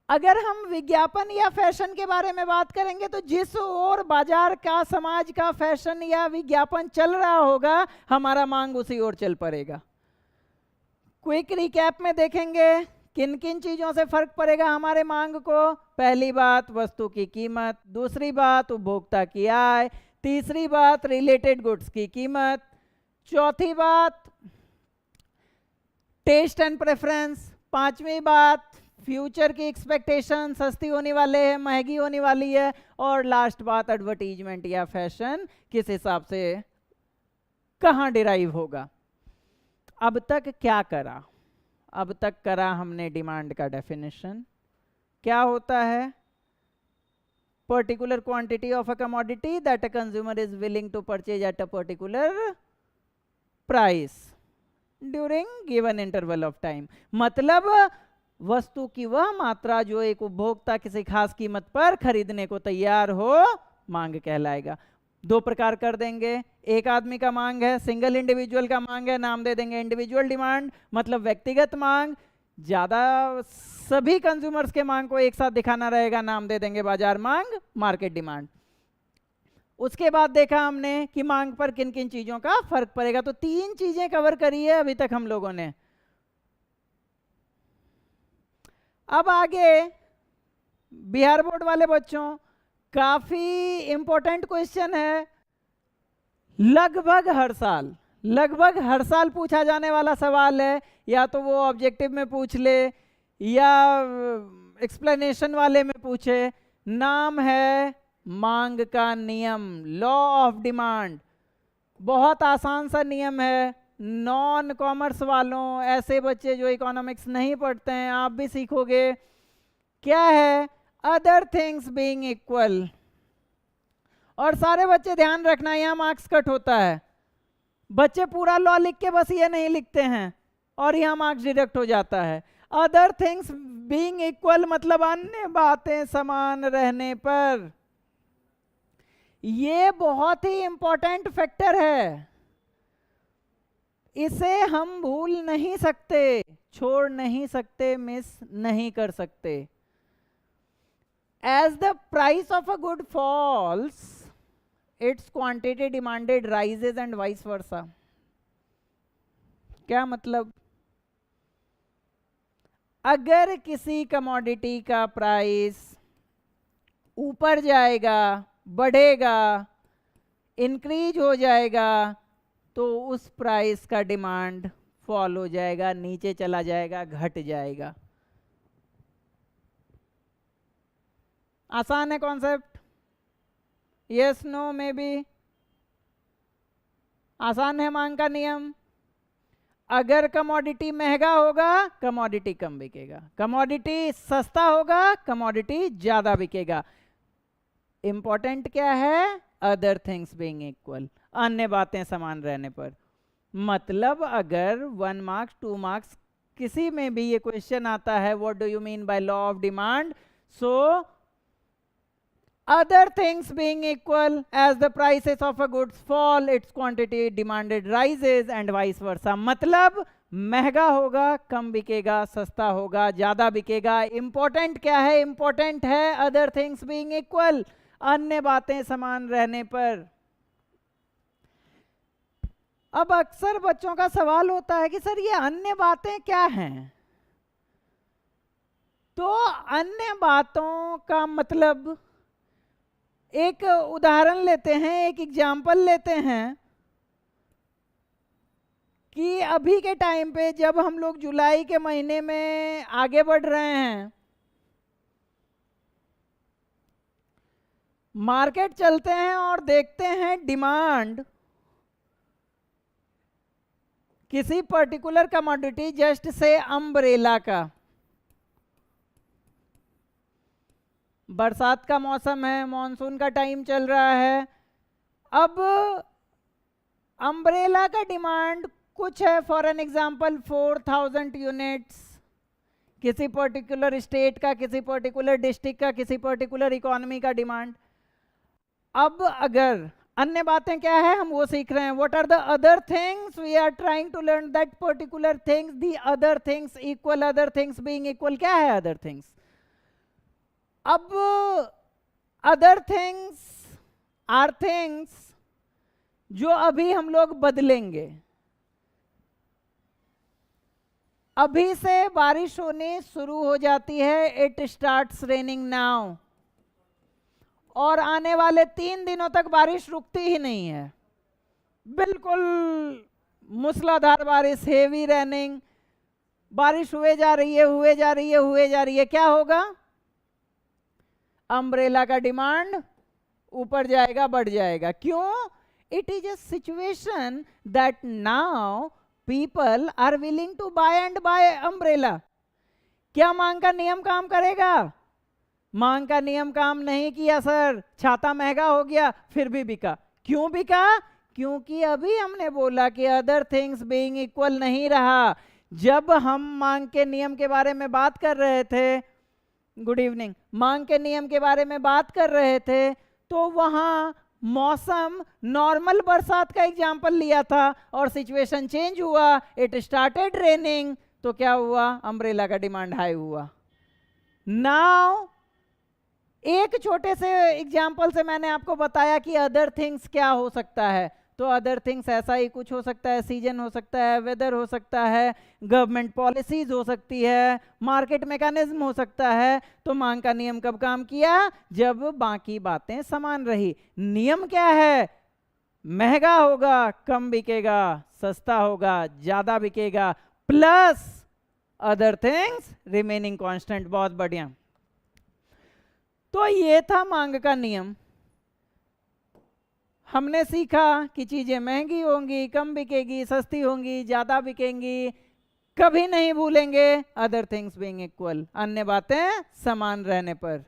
अगर हम विज्ञापन या फैशन के बारे में बात करेंगे तो जिस ओर बाजार का, समाज का फैशन या विज्ञापन चल रहा होगा, हमारा मांग उसी ओर चल पड़ेगा। क्विक रिकैप में देखेंगे किन किन चीज़ों से फर्क पड़ेगा हमारे मांग को। पहली बात वस्तु की कीमत, दूसरी बात उपभोक्ता की आय, तीसरी बात रिलेटेड गुड्स की कीमत, चौथी बात टेस्ट एंड प्रेफरेंस, पांचवी बात फ्यूचर की एक्सपेक्टेशन, सस्ती होने वाले है, महंगी होने वाली है, और लास्ट बात एडवर्टीजमेंट या फैशन किस हिसाब से कहाँ डिराइव होगा। अब तक क्या करा? अब तक करा हमने डिमांड का डेफिनेशन। क्या होता है? Particular quantity of a commodity that a consumer is willing to purchase at a particular price during given interval of time. मतलब वस्तु की वह मात्रा जो एक उपभोक्ता किसी खास कीमत पर खरीदने को तैयार हो, मांग कहलाएगा। दो प्रकार कर देंगे, एक आदमी का मांग है, सिंगल इंडिविजुअल का मांग है, नाम दे देंगे इंडिविजुअल डिमांड, मतलब व्यक्तिगत मांग। ज्यादा सभी कंज्यूमर्स के मांग को एक साथ दिखाना रहेगा, नाम दे देंगे बाजार मांग, मार्केट डिमांड। उसके बाद देखा हमने कि मांग पर किन किन चीजों का फर्क पड़ेगा। तो तीन चीजें कवर करी है अभी तक हम लोगों ने। अब आगे बिहार बोर्ड वाले बच्चों, काफी इंपॉर्टेंट क्वेश्चन है, लगभग हर साल पूछा जाने वाला सवाल है। या तो वो ऑब्जेक्टिव में पूछ ले या एक्सप्लेनेशन वाले में पूछे। नाम है मांग का नियम, लॉ ऑफ डिमांड। बहुत आसान सा नियम है, नॉन कॉमर्स वालों, ऐसे बच्चे जो इकोनॉमिक्स नहीं पढ़ते हैं, आप भी सीखोगे। क्या है? Other things being equal. और सारे बच्चे ध्यान रखना, यहाँ मार्क्स कट होता है। बच्चे पूरा लॉ लिख के बस ये नहीं लिखते हैं और यहाँ मार्क्स डिडक्ट हो जाता है। अदर थिंग्स बीइंग इक्वल मतलब अन्य बातें समान रहने पर। ये बहुत ही इंपॉर्टेंट फैक्टर है, इसे हम भूल नहीं सकते, छोड़ नहीं सकते, मिस नहीं कर सकते। As the price of a good falls, its quantity demanded rises and vice versa. क्या मतलब? अगर किसी कमोडिटी का प्राइस ऊपर जाएगा, बढ़ेगा, इंक्रीज हो जाएगा, तो उस प्राइस का डिमांड फॉल हो जाएगा, नीचे चला जाएगा, घट जाएगा। आसान है concept? Yes no maybe? आसान है मांग का नियम। अगर कमोडिटी महंगा होगा, कमोडिटी कम बिकेगा, कमोडिटी सस्ता होगा, कमोडिटी ज्यादा बिकेगा। इंपॉर्टेंट क्या है? अदर थिंग्स बीइंग इक्वल, अन्य बातें समान रहने पर। मतलब अगर 1 मार्क्स 2 मार्क्स किसी में भी ये क्वेश्चन आता है, what do you mean by law of demand? So other things being equal, as the prices of a goods fall, its quantity demanded rises and vice versa. मतलब महंगा होगा कम बिकेगा, सस्ता होगा ज्यादा बिकेगा। इंपॉर्टेंट क्या है? इंपॉर्टेंट है other things being equal, अन्य बातें समान रहने पर। अब अक्सर बच्चों का सवाल होता है कि सर ये अन्य बातें क्या हैं? तो अन्य बातों का मतलब, एक उदाहरण लेते हैं, एक एग्जाम्पल लेते हैं कि अभी के टाइम पे जब हम लोग जुलाई के महीने में आगे बढ़ रहे हैं, मार्केट चलते हैं और देखते हैं डिमांड किसी particular commodity, just say umbrella का, बरसात का मौसम है, मॉनसून का टाइम चल रहा है। अब अम्ब्रेला का डिमांड कुछ है, फॉर एन एग्जांपल 4000 यूनिट्स, किसी पर्टिकुलर स्टेट का, किसी पर्टिकुलर डिस्ट्रिक्ट का, किसी पर्टिकुलर इकोनॉमी का डिमांड। अब अगर अन्य बातें क्या है, हम वो सीख रहे हैं। What are the other things, we are trying to learn that particular things, the other things equal, other things being equal. क्या है अदर थिंग्स? अब अदर थिंग्स आर थिंग्स जो अभी हम लोग बदलेंगे। अभी से बारिश होनी शुरू हो जाती है, इट स्टार्ट्स रेनिंग नाउ, और आने वाले 3 दिनों तक बारिश रुकती ही नहीं है, बिल्कुल मूसलाधार बारिश, हेवी रेनिंग, बारिश हुए जा रही है, हुए जा रही है, हुए जा रही है। क्या होगा? अम्ब्रेला का डिमांड ऊपर जाएगा, बढ़ जाएगा। क्यों? It is a situation that now people are willing to buy and buy umbrella. क्या मांग का नियम काम करेगा? मांग का नियम काम नहीं किया सर, छाता महंगा हो गया, फिर भी बिका। क्यों बिका? क्योंकि अभी हमने बोला कि अदर थिंग्स बीइंग इक्वल नहीं रहा। जब हम मांग के नियम के बारे में बात कर रहे थे, गुड इवनिंग, मांग के नियम के बारे में बात कर रहे थे, तो वहां मौसम नॉर्मल बरसात का एग्जाम्पल लिया था और सिचुएशन चेंज हुआ, इट स्टार्टेड रेनिंग, तो क्या हुआ? अम्ब्रेला का डिमांड हाई हुआ। नाउ एक छोटे से एग्जाम्पल से मैंने आपको बताया कि अदर थिंग्स क्या हो सकता है। तो अदर थिंग्स ऐसा ही कुछ हो सकता है, सीजन हो सकता है, वेदर हो सकता है, गवर्नमेंट पॉलिसीज हो सकती है, मार्केट मैकेनिज्म हो सकता है। तो मांग का नियम कब काम किया? जब बाकी बातें समान रही। नियम क्या है? महंगा होगा कम बिकेगा, सस्ता होगा ज्यादा बिकेगा, plus other things remaining constant. बहुत बढ़िया। तो ये था मांग का नियम। हमने सीखा कि चीजें महंगी होंगी, कम बिकेगी, सस्ती होंगी, ज्यादा बिकेंगी। कभी नहीं भूलेंगे अदर थिंग्स बीइंग इक्वल, अन्य बातें समान रहने पर।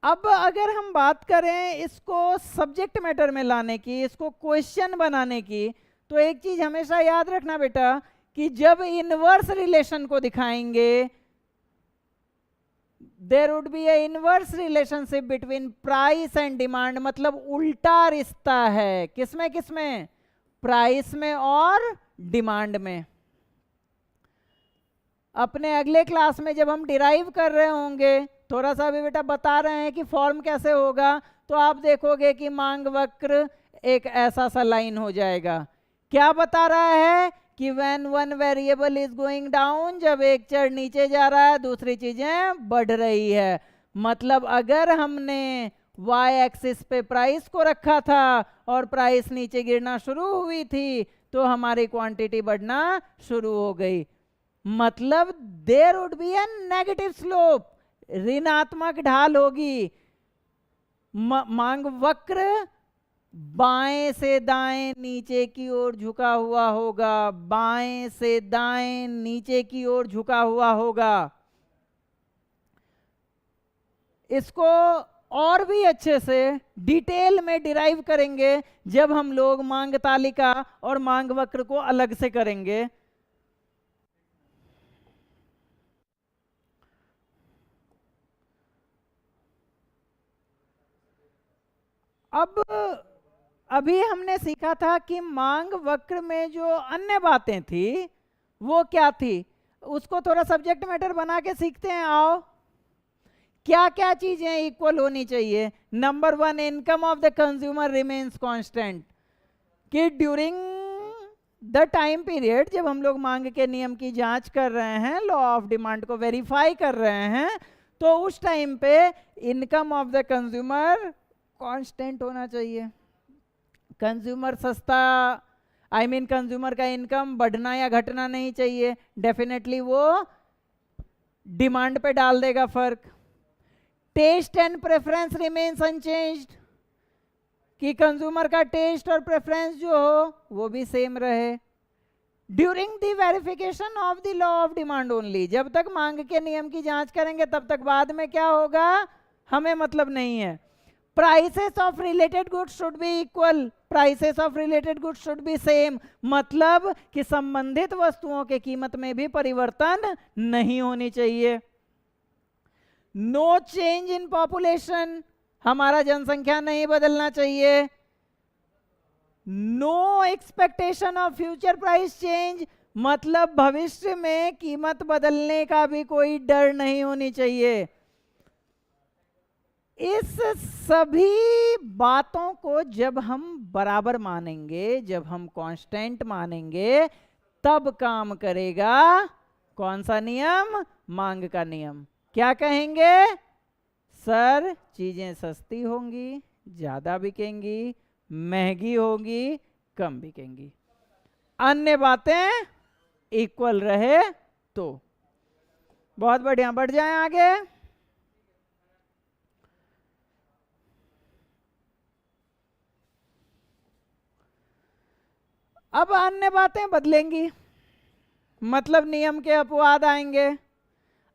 अब अगर हम बात करें इसको सब्जेक्ट मैटर में लाने की, इसको क्वेश्चन बनाने की, तो एक चीज हमेशा याद रखना बेटा कि जब इनवर्स रिलेशन को दिखाएंगे, there would be a inverse relationship between price and demand। मतलब उल्टा रिश्ता है। किसमें किसमें? प्राइस में और डिमांड में। अपने अगले क्लास में जब हम डिराइव कर रहे होंगे, थोड़ा सा भी बेटा बता रहे हैं कि फॉर्म कैसे होगा, तो आप देखोगे कि मांग वक्र एक ऐसा सा लाइन हो जाएगा। क्या बता रहा है कि when one variable is going down, जब एक चर नीचे जा रहा है, दूसरी चीजें बढ़ रही है। मतलब अगर हमने y एक्सिस पे प्राइस को रखा था और प्राइस नीचे गिरना शुरू हुई थी, तो हमारी क्वांटिटी बढ़ना शुरू हो गई। मतलब there would be a negative slope, ऋणात्मक ढाल होगी। मांग वक्र बाएं से दाएं नीचे की ओर झुका हुआ होगा, बाएं से दाएं नीचे की ओर झुका हुआ होगा। इसको और भी अच्छे से डिटेल में डिराइव करेंगे जब हम लोग मांग तालिका और मांग वक्र को अलग से करेंगे। अब अभी हमने सीखा था कि मांग वक्र में जो अन्य बातें थी वो क्या थी, उसको थोड़ा सब्जेक्ट मैटर बना के सीखते हैं। आओ, क्या क्या चीजें इक्वल होनी चाहिए? Number one, income of the consumer remains constant, कि ड्यूरिंग द टाइम पीरियड जब हम लोग मांग के नियम की जांच कर रहे हैं, लॉ ऑफ डिमांड को वेरीफाई कर रहे हैं, तो उस टाइम पे income of the consumer constant होना चाहिए। कंज्यूमर सस्ता, आई मीन कंज्यूमर का इनकम बढ़ना या घटना नहीं चाहिए, डेफिनेटली वो डिमांड पे डाल देगा फर्क। Taste and preference remains unchanged, कि कंज्यूमर का टेस्ट और प्रेफरेंस जो हो वो भी सेम रहे। During the verification of the law of demand only, जब तक मांग के नियम की जांच करेंगे तब तक, बाद में क्या होगा हमें मतलब नहीं है। Prices of related goods should be equal, prices of related goods should be same, मतलब कि संबंधित वस्तुओं के कीमत में भी परिवर्तन नहीं होनी चाहिए। नो चेंज इन पॉपुलेशन, हमारा जनसंख्या नहीं बदलना चाहिए। No expectation of future price change, मतलब भविष्य में कीमत बदलने का भी कोई डर नहीं होनी चाहिए। इस सभी बातों को जब हम बराबर मानेंगे, जब हम कांस्टेंट मानेंगे, तब काम करेगा कौन सा नियम? मांग का नियम। क्या कहेंगे? सर चीजें सस्ती होंगी, ज्यादा बिकेंगी, महंगी होगी, कम बिकेंगी, अन्य बातें इक्वल रहे तो। बहुत बढ़िया, बढ़ जाएं आगे। अब अन्य बातें बदलेंगी, मतलब नियम के अपवाद आएंगे।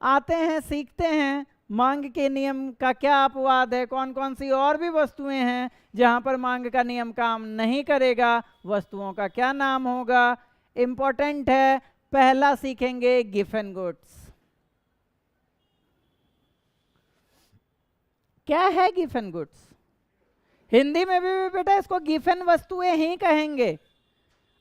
आते हैं, सीखते हैं मांग के नियम का क्या अपवाद है, कौन कौन सी और भी वस्तुएं हैं जहां पर मांग का नियम काम नहीं करेगा, वस्तुओं का क्या नाम होगा। इंपॉर्टेंट है, पहला सीखेंगे गिवन गुड्स। क्या है गिवन गुड्स? हिंदी में भी बेटा इसको गिवन वस्तुएं ही कहेंगे।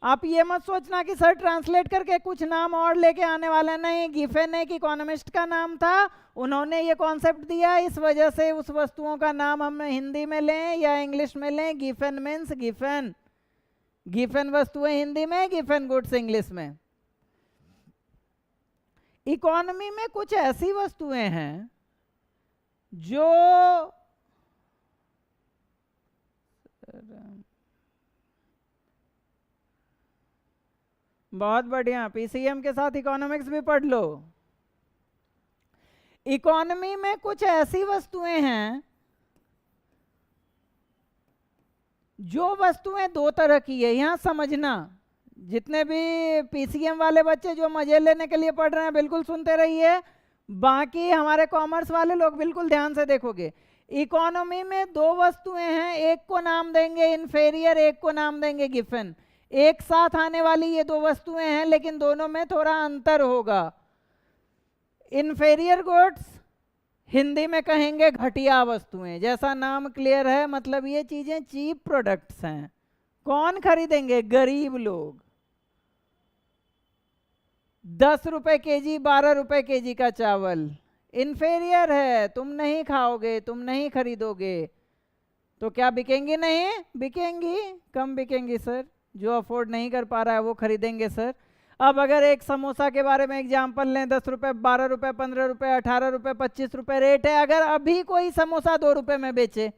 आप ये मत सोचना कि सर ट्रांसलेट करके कुछ नाम और लेके आने वाला, नहीं। गिफेन एक इकोनॉमिस्ट का नाम था, उन्होंने ये कॉन्सेप्ट दिया, इस वजह से उस वस्तुओं का नाम हम हिंदी में लें या इंग्लिश में लें, गिफेन मीन्स गिफेन। गिफेन वस्तुएं हिंदी में, गिफेन गुड्स इंग्लिश में। इकोनॉमी में कुछ ऐसी वस्तुएं हैं जो बहुत बढ़िया, पीसीएम के साथ इकोनॉमिक्स भी पढ़ लो। इकोनॉमी में कुछ ऐसी वस्तुएं हैं, जो वस्तुएं दो तरह की है। यहां समझना, जितने भी पीसीएम वाले बच्चे जो मजे लेने के लिए पढ़ रहे हैं बिल्कुल सुनते रहिए, बाकी हमारे कॉमर्स वाले लोग बिल्कुल ध्यान से देखोगे। इकोनॉमी में दो वस्तुएं हैं, एक को नाम देंगे इन्फेरियर, एक को नाम देंगे गिवन। एक साथ आने वाली ये दो वस्तुएं हैं, लेकिन दोनों में थोड़ा अंतर होगा। इन्फेरियर गुड्स हिंदी में कहेंगे घटिया वस्तुएं, जैसा नाम क्लियर है, मतलब ये चीजें चीप प्रोडक्ट्स हैं। कौन खरीदेंगे? गरीब लोग। 10 रुपए केजी, 12 रुपए केजी का चावल इन्फेरियर है, तुम नहीं खाओगे, तुम नहीं खरीदोगे, तो क्या बिकेंगी? नहीं बिकेंगी, कम बिकेंगी सर। जो अफोर्ड नहीं कर पा रहा है वो खरीदेंगे सर। अब अगर एक समोसा के बारे में एग्जांपल लें, 10 रुपए, 12 रुपए, 15 रुपए, 18 रुपए, 25 रुपए रेट है। अगर अभी कोई समोसा 2 रुपए में बेचे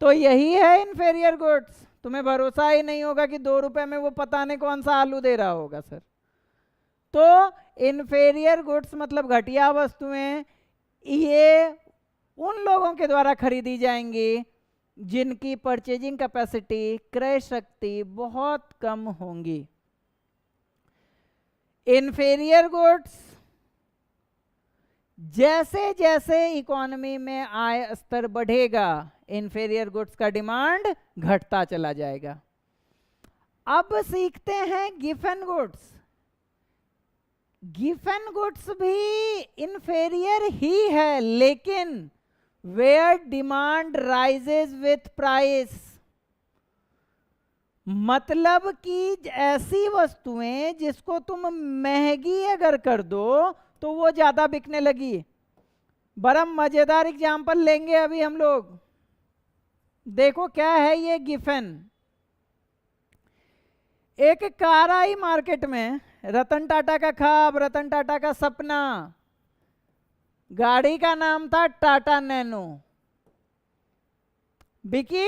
तो यही है इन्फेरियर गुड्स। तुम्हें भरोसा ही नहीं होगा कि 2 रुपए में वो पता नहीं कौन सा आलू दे रहा होगा सर। तो इन्फेरियर गुड्स मतलब घटिया वस्तुएं, ये उन लोगों के द्वारा खरीदी जाएंगी जिनकी परचेजिंग कैपेसिटी, क्रय शक्ति बहुत कम होंगी। इन्फेरियर गुड्स, जैसे जैसे इकोनॉमी में आय स्तर बढ़ेगा, इन्फेरियर गुड्स का डिमांड घटता चला जाएगा। अब सीखते हैं गिवन गुड्स। गिवन गुड्स भी इन्फेरियर ही है, लेकिन where demand rises with price, मतलब कि ऐसी वस्तुएं जिसको तुम महंगी अगर कर दो तो वो ज्यादा बिकने लगी। बड़ा मजेदार एग्जाम्पल लेंगे अभी हम लोग। देखो क्या है ये गिफन। एक कार आई मार्केट में, रतन टाटा का ख्वाब, रतन टाटा का सपना। गाड़ी का नाम था टाटा नैनो। बिकी?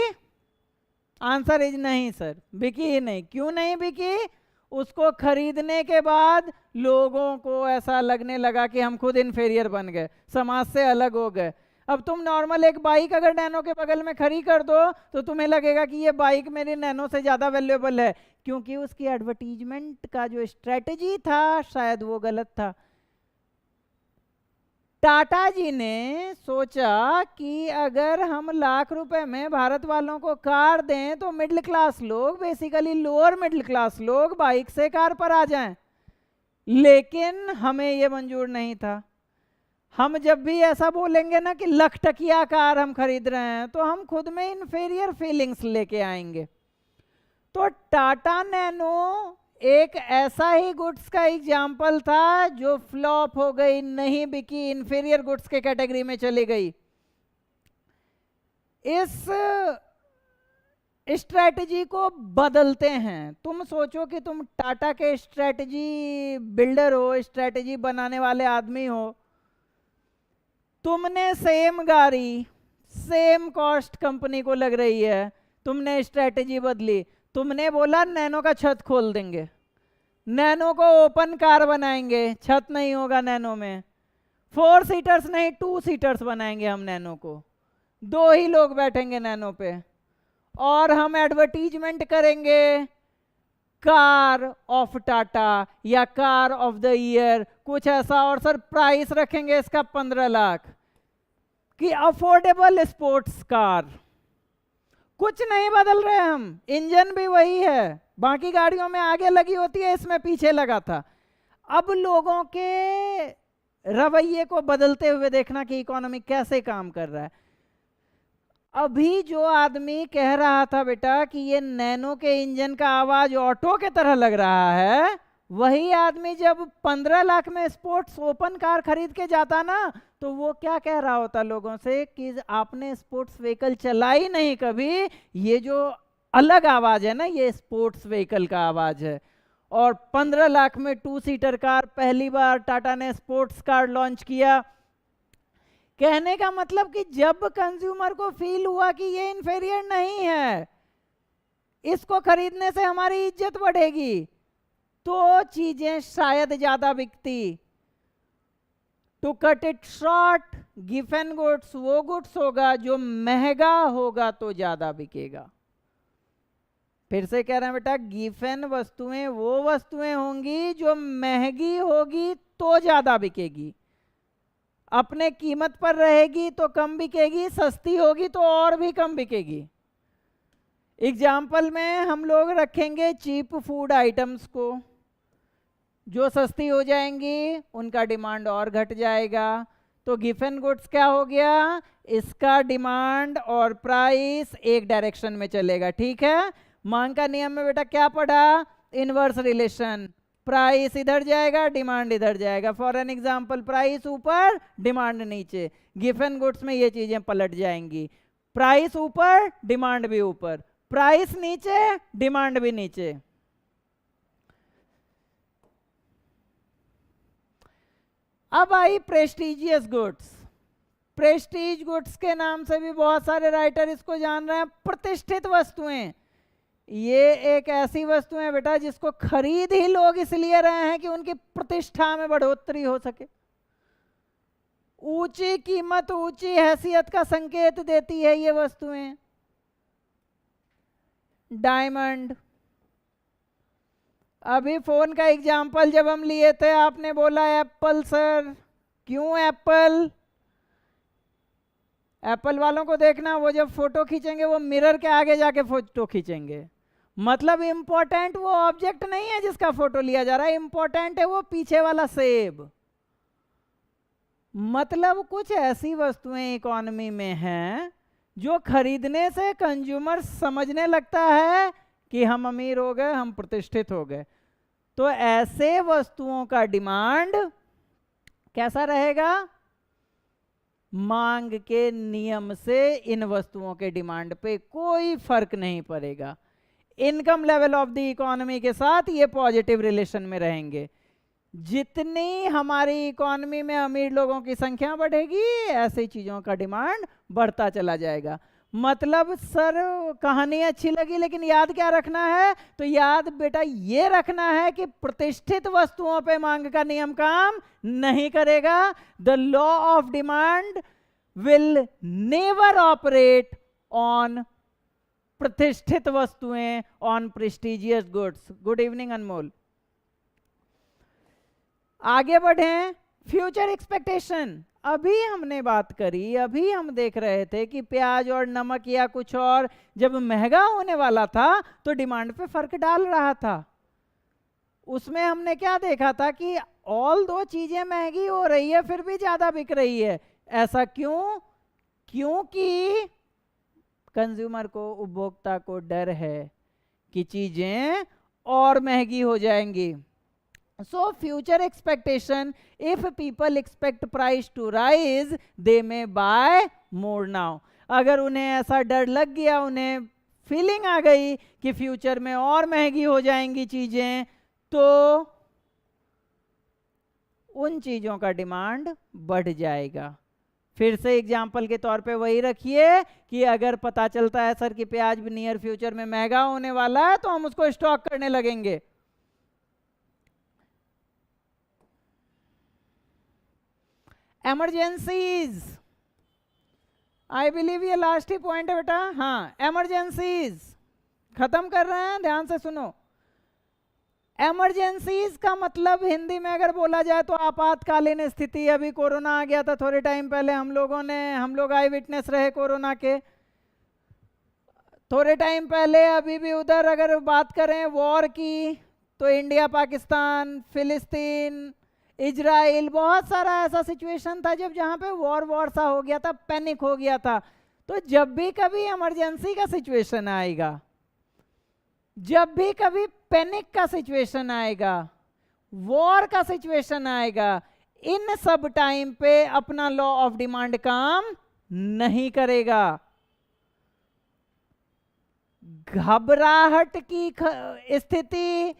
आंसर इज नहीं सर, बिकी ही नहीं। क्यों नहीं बिकी? उसको खरीदने के बाद लोगों को ऐसा लगने लगा कि हम खुद इन्फीरियर बन गए, समाज से अलग हो गए। अब तुम नॉर्मल एक बाइक अगर नैनो के बगल में खड़ी कर दो तो तुम्हें लगेगा कि ये बाइक मेरी नैनो से ज़्यादा वैल्यूएबल है, क्योंकि उसकी एडवर्टीजमेंट का जो स्ट्रेटजी था शायद वो गलत था। टाटा जी ने सोचा कि अगर हम लाख रुपए में भारत वालों को कार दें तो मिडिल क्लास लोग, बेसिकली लोअर मिडिल क्लास लोग, बाइक से कार पर आ जाएं। लेकिन हमें ये मंजूर नहीं था। हम जब भी ऐसा बोलेंगे ना कि लाख टकिया कार हम खरीद रहे हैं, तो हम खुद में इन्फीरियर फीलिंग्स लेके आएंगे। तो टाटा नैनो एक ऐसा ही गुड्स का एग्जाम्पल था जो फ्लॉप हो गई, नहीं बिकी, इन्फीरियर गुड्स के कैटेगरी में चली गई। इस स्ट्रेटजी को बदलते हैं। तुम सोचो कि तुम टाटा के स्ट्रेटजी बिल्डर हो, स्ट्रेटजी बनाने वाले आदमी हो। तुमने सेम गाड़ी, सेम कॉस्ट कंपनी को लग रही है, तुमने स्ट्रेटजी बदली। तुमने बोला नैनो का छत खोल देंगे, नैनो को ओपन कार बनाएंगे, छत नहीं होगा नैनो में, 4 सीटर्स नहीं 2 सीटर्स बनाएंगे हम नैनो को, 2 ही लोग बैठेंगे नैनो पे, और हम एडवर्टीजमेंट करेंगे कार ऑफ टाटा या कार ऑफ द ईयर, कुछ ऐसा, और सर प्राइस रखेंगे इसका 15 लाख कि अफोर्डेबल स्पोर्ट्स कार। कुछ नहीं बदल रहे हम, इंजन भी वही है, बाकी गाड़ियों में आगे लगी होती है, इसमें पीछे लगा था। अब लोगों के रवैये को बदलते हुए देखना कि इकोनॉमी कैसे काम कर रहा है। अभी जो आदमी कह रहा था बेटा कि ये नैनो के इंजन का आवाज ऑटो के तरह लग रहा है, वही आदमी जब 15 लाख में स्पोर्ट्स ओपन कार खरीद के जाता ना, तो वो क्या कह रहा होता लोगों से कि आपने स्पोर्ट्स व्हीकल चलाई नहीं कभी, ये जो अलग आवाज है ना ये स्पोर्ट्स व्हीकल का आवाज है। और 15 लाख में 2 सीटर कार पहली बार टाटा ने स्पोर्ट्स कार लॉन्च किया। कहने का मतलब कि जब कंज्यूमर को फील हुआ कि ये इन्फीरियर नहीं है, इसको खरीदने से हमारी इज्जत बढ़ेगी, तो चीजें शायद ज्यादा बिकती। To cut it short, Giffen goods वो गुड्स होगा जो महंगा होगा तो ज्यादा बिकेगा। फिर से कह रहे हैं बेटा, गिफन वस्तुएं वो वस्तुएं होंगी जो महंगी होगी तो ज्यादा बिकेगी, अपने कीमत पर रहेगी तो कम बिकेगी, सस्ती होगी तो और भी कम बिकेगी। एग्जाम्पल में हम लोग रखेंगे चीप फूड आइटम्स को, जो सस्ती हो जाएंगी उनका डिमांड और घट जाएगा। तो गिफन गुड्स क्या हो गया, इसका डिमांड और प्राइस एक डायरेक्शन में चलेगा। ठीक है, मांग का नियम में बेटा क्या पढ़ा, इनवर्स रिलेशन, प्राइस इधर जाएगा डिमांड इधर जाएगा। फॉर एन एग्जाम्पल, प्राइस ऊपर डिमांड नीचे, गिफन गुड्स में ये चीजें पलट जाएंगी, प्राइस ऊपर डिमांड भी ऊपर, प्राइस नीचे डिमांड भी नीचे। अब आई प्रेस्टीजियस गुड्स। प्रेस्टीज गुड्स के नाम से भी बहुत सारे राइटर इसको जान रहे हैं, प्रतिष्ठित वस्तुएं। ये एक ऐसी वस्तु है बेटा जिसको खरीद ही लोग इसलिए रहे हैं कि उनकी प्रतिष्ठा में बढ़ोतरी हो सके। ऊंची कीमत ऊंची हैसियत का संकेत देती है ये वस्तुएं। डायमंड, अभी फोन का एग्जाम्पल जब हम लिए थे आपने बोला एप्पल सर, क्यों एप्पल? एप्पल वालों को देखना, वो जब फोटो खींचेंगे वो मिरर के आगे जाके फोटो खींचेंगे। मतलब इंपॉर्टेंट वो ऑब्जेक्ट नहीं है जिसका फोटो लिया जा रहा है, इंपॉर्टेंट है वो पीछे वाला सेब। मतलब कुछ ऐसी वस्तुएं इकोनॉमी में हैं जो खरीदने से कंज्यूमर समझने लगता है कि हम अमीर हो गए, हम प्रतिष्ठित हो गए। तो ऐसे वस्तुओं का डिमांड कैसा रहेगा, मांग के नियम से इन वस्तुओं के डिमांड पे कोई फर्क नहीं पड़ेगा। Income level of the economy के साथ ये पॉजिटिव रिलेशन में रहेंगे। जितनी हमारी इकोनॉमी में अमीर लोगों की संख्या बढ़ेगी, ऐसी चीजों का डिमांड बढ़ता चला जाएगा। मतलब सर कहानी अच्छी लगी, लेकिन याद क्या रखना है? तो याद बेटा ये रखना है कि प्रतिष्ठित वस्तुओं पे मांग का नियम काम नहीं करेगा। The law of demand will never operate on प्रतिष्ठित वस्तुएं, on prestigious goods. Good evening Anmol. आगे बढ़ें। फ्यूचर एक्सपेक्टेशन अभी हमने बात करी, अभी हम देख रहे थे कि प्याज और नमक या कुछ और जब महंगा होने वाला था तो डिमांड पे फर्क डाल रहा था। उसमें हमने क्या देखा था कि ऑल दो चीजें महंगी हो रही है फिर भी ज्यादा बिक रही है। ऐसा क्यों? क्योंकि कंज्यूमर को, उपभोक्ता को डर है कि चीजें और महंगी हो जाएंगी। So future expectation, if people expect price to rise, they may buy more now. अगर उन्हें ऐसा डर लग गया, उन्हें फीलिंग आ गई कि फ्यूचर में और महंगी हो जाएंगी चीजें, तो उन चीजों का डिमांड बढ़ जाएगा। फिर से एग्जाम्पल के तौर पे वही रखिए कि अगर पता चलता है सर कि प्याज भी नियर फ्यूचर में महंगा होने वाला है तो हम उसको स्टॉक करने लगेंगे। एमरजेंसीज, आई बिलीव ये लास्ट ही पॉइंट है बेटा। हाँ, एमरजेंसीज खत्म कर रहे हैं, ध्यान से सुनो। एमरजेंसीज का मतलब हिंदी में अगर बोला जाए तो आपातकालीन स्थिति। अभी कोरोना आ गया था थोड़े टाइम पहले, हम लोग आई विटनेस रहे कोरोना के थोड़े टाइम पहले। अभी भी उधर अगर बात करें वॉर की तो इंडिया, पाकिस्तान, फिलिस्तीन, इजराइल, बहुत सारा ऐसा सिचुएशन था जब जहां पे वॉर सा हो गया था, पैनिक हो गया था। तो जब भी कभी इमरजेंसी का सिचुएशन आएगा, जब भी कभी पैनिक का सिचुएशन आएगा, वॉर का सिचुएशन आएगा, इन सब टाइम पे अपना लॉ ऑफ डिमांड काम नहीं करेगा। घबराहट की स्थिति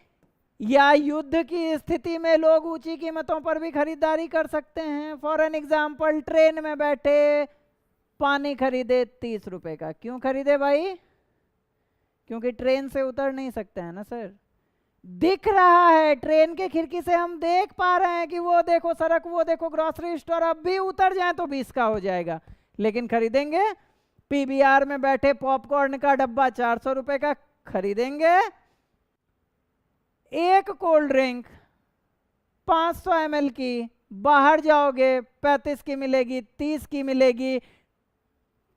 या युद्ध की स्थिति में लोग ऊंची कीमतों पर भी खरीदारी कर सकते हैं। फॉर एन एग्जाम्पल, ट्रेन में बैठे पानी खरीदे 30 रुपए का। क्यों खरीदे भाई? क्योंकि ट्रेन से उतर नहीं सकते हैं ना सर। दिख रहा है ट्रेन के खिड़की से, हम देख पा रहे हैं कि वो देखो सड़क, वो देखो ग्रोसरी स्टोर, अब भी उतर जाए तो 20 का हो जाएगा, लेकिन खरीदेंगे। पीवीआर में बैठे पॉपकॉर्न का डब्बा 400 रुपए का खरीदेंगे। एक कोल्ड ड्रिंक 500 ml की बाहर जाओगे 35 की मिलेगी, 30 की मिलेगी।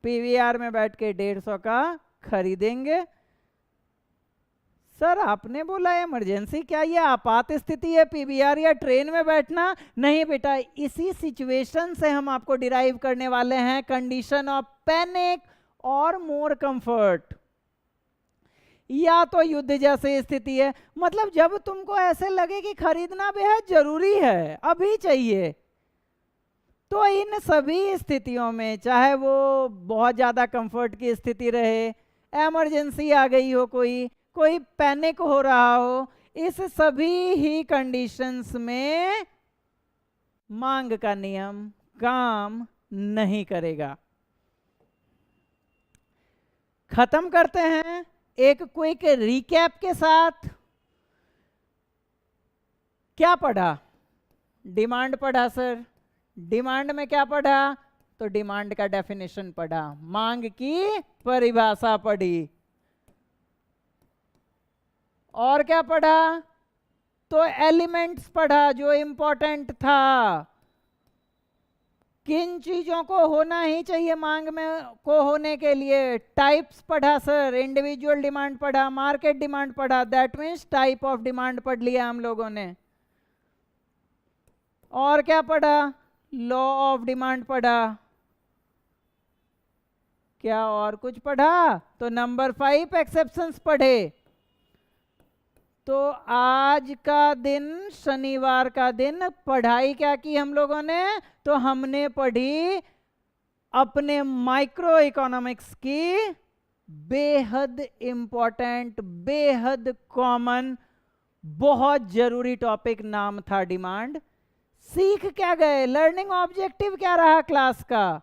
पीवीआर में बैठ के 150 का खरीदेंगे। सर आपने बोला इमरजेंसी, क्या ये आपात स्थिति है पीवीआर या ट्रेन में बैठना? नहीं बेटा, इसी सिचुएशन से हम आपको डिराइव करने वाले हैं कंडीशन ऑफ पैनिक और मोर कंफर्ट। या तो युद्ध जैसी स्थिति है, मतलब जब तुमको ऐसे लगे कि खरीदना बेहद जरूरी है, अभी चाहिए, तो इन सभी स्थितियों में, चाहे वो बहुत ज्यादा कंफर्ट की स्थिति रहे, इमरजेंसी आ गई हो, कोई पैनिक हो रहा हो, इस सभी ही कंडीशंस में मांग का नियम काम नहीं करेगा। खत्म करते हैं एक क्विक रिकैप के साथ। क्या पढ़ा? डिमांड पढ़ा सर। डिमांड में क्या पढ़ा? तो डिमांड का डेफिनेशन पढ़ा, मांग की परिभाषा पढ़ी। और क्या पढ़ा? तो एलिमेंट्स पढ़ा जो इंपॉर्टेंट था। किन चीजों को होना ही चाहिए मांग में को होने के लिए। टाइप्स पढ़ा सर, इंडिविजुअल डिमांड पढ़ा, मार्केट डिमांड पढ़ा, that means type of demand पढ़ लिया हम लोगों ने। और क्या पढ़ा? लॉ ऑफ डिमांड पढ़ा। क्या और कुछ पढ़ा? तो नंबर 5 एक्सेप्शंस पढ़े। तो आज का दिन, शनिवार का दिन, पढ़ाई क्या की हम लोगों ने? तो हमने पढ़ी अपने माइक्रो इकोनॉमिक्स की बेहद इंपॉर्टेंट, बेहद कॉमन, बहुत जरूरी टॉपिक नाम था डिमांड। सीख क्या गए? लर्निंग ऑब्जेक्टिव क्या रहा क्लास का?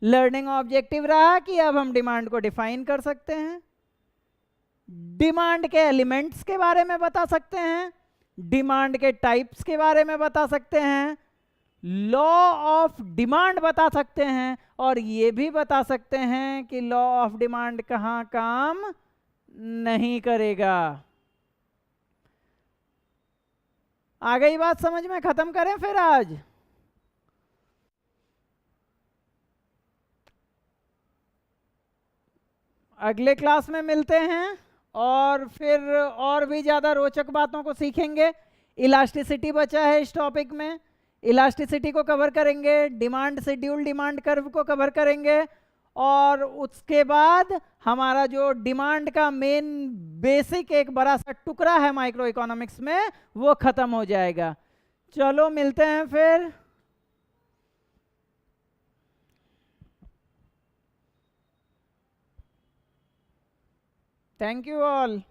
लर्निंग ऑब्जेक्टिव रहा कि अब हम डिमांड को डिफाइन कर सकते हैं, डिमांड के एलिमेंट्स के बारे में बता सकते हैं, डिमांड के टाइप्स के बारे में बता सकते हैं, लॉ ऑफ डिमांड बता सकते हैं, और ये भी बता सकते हैं कि लॉ ऑफ डिमांड कहाँ काम नहीं करेगा। आ गई बात समझ में? खत्म करें फिर आज? अगले क्लास में मिलते हैं और फिर और भी ज़्यादा रोचक बातों को सीखेंगे। इलास्टिसिटी बचा है इस टॉपिक में, इलास्टिसिटी को कवर करेंगे, डिमांड शेड्यूल, डिमांड कर्व को कवर करेंगे, और उसके बाद हमारा जो डिमांड का मेन बेसिक एक बड़ा सा टुकड़ा है माइक्रो इकोनॉमिक्स में, वो खत्म हो जाएगा। चलो मिलते हैं फिर। Thank you all.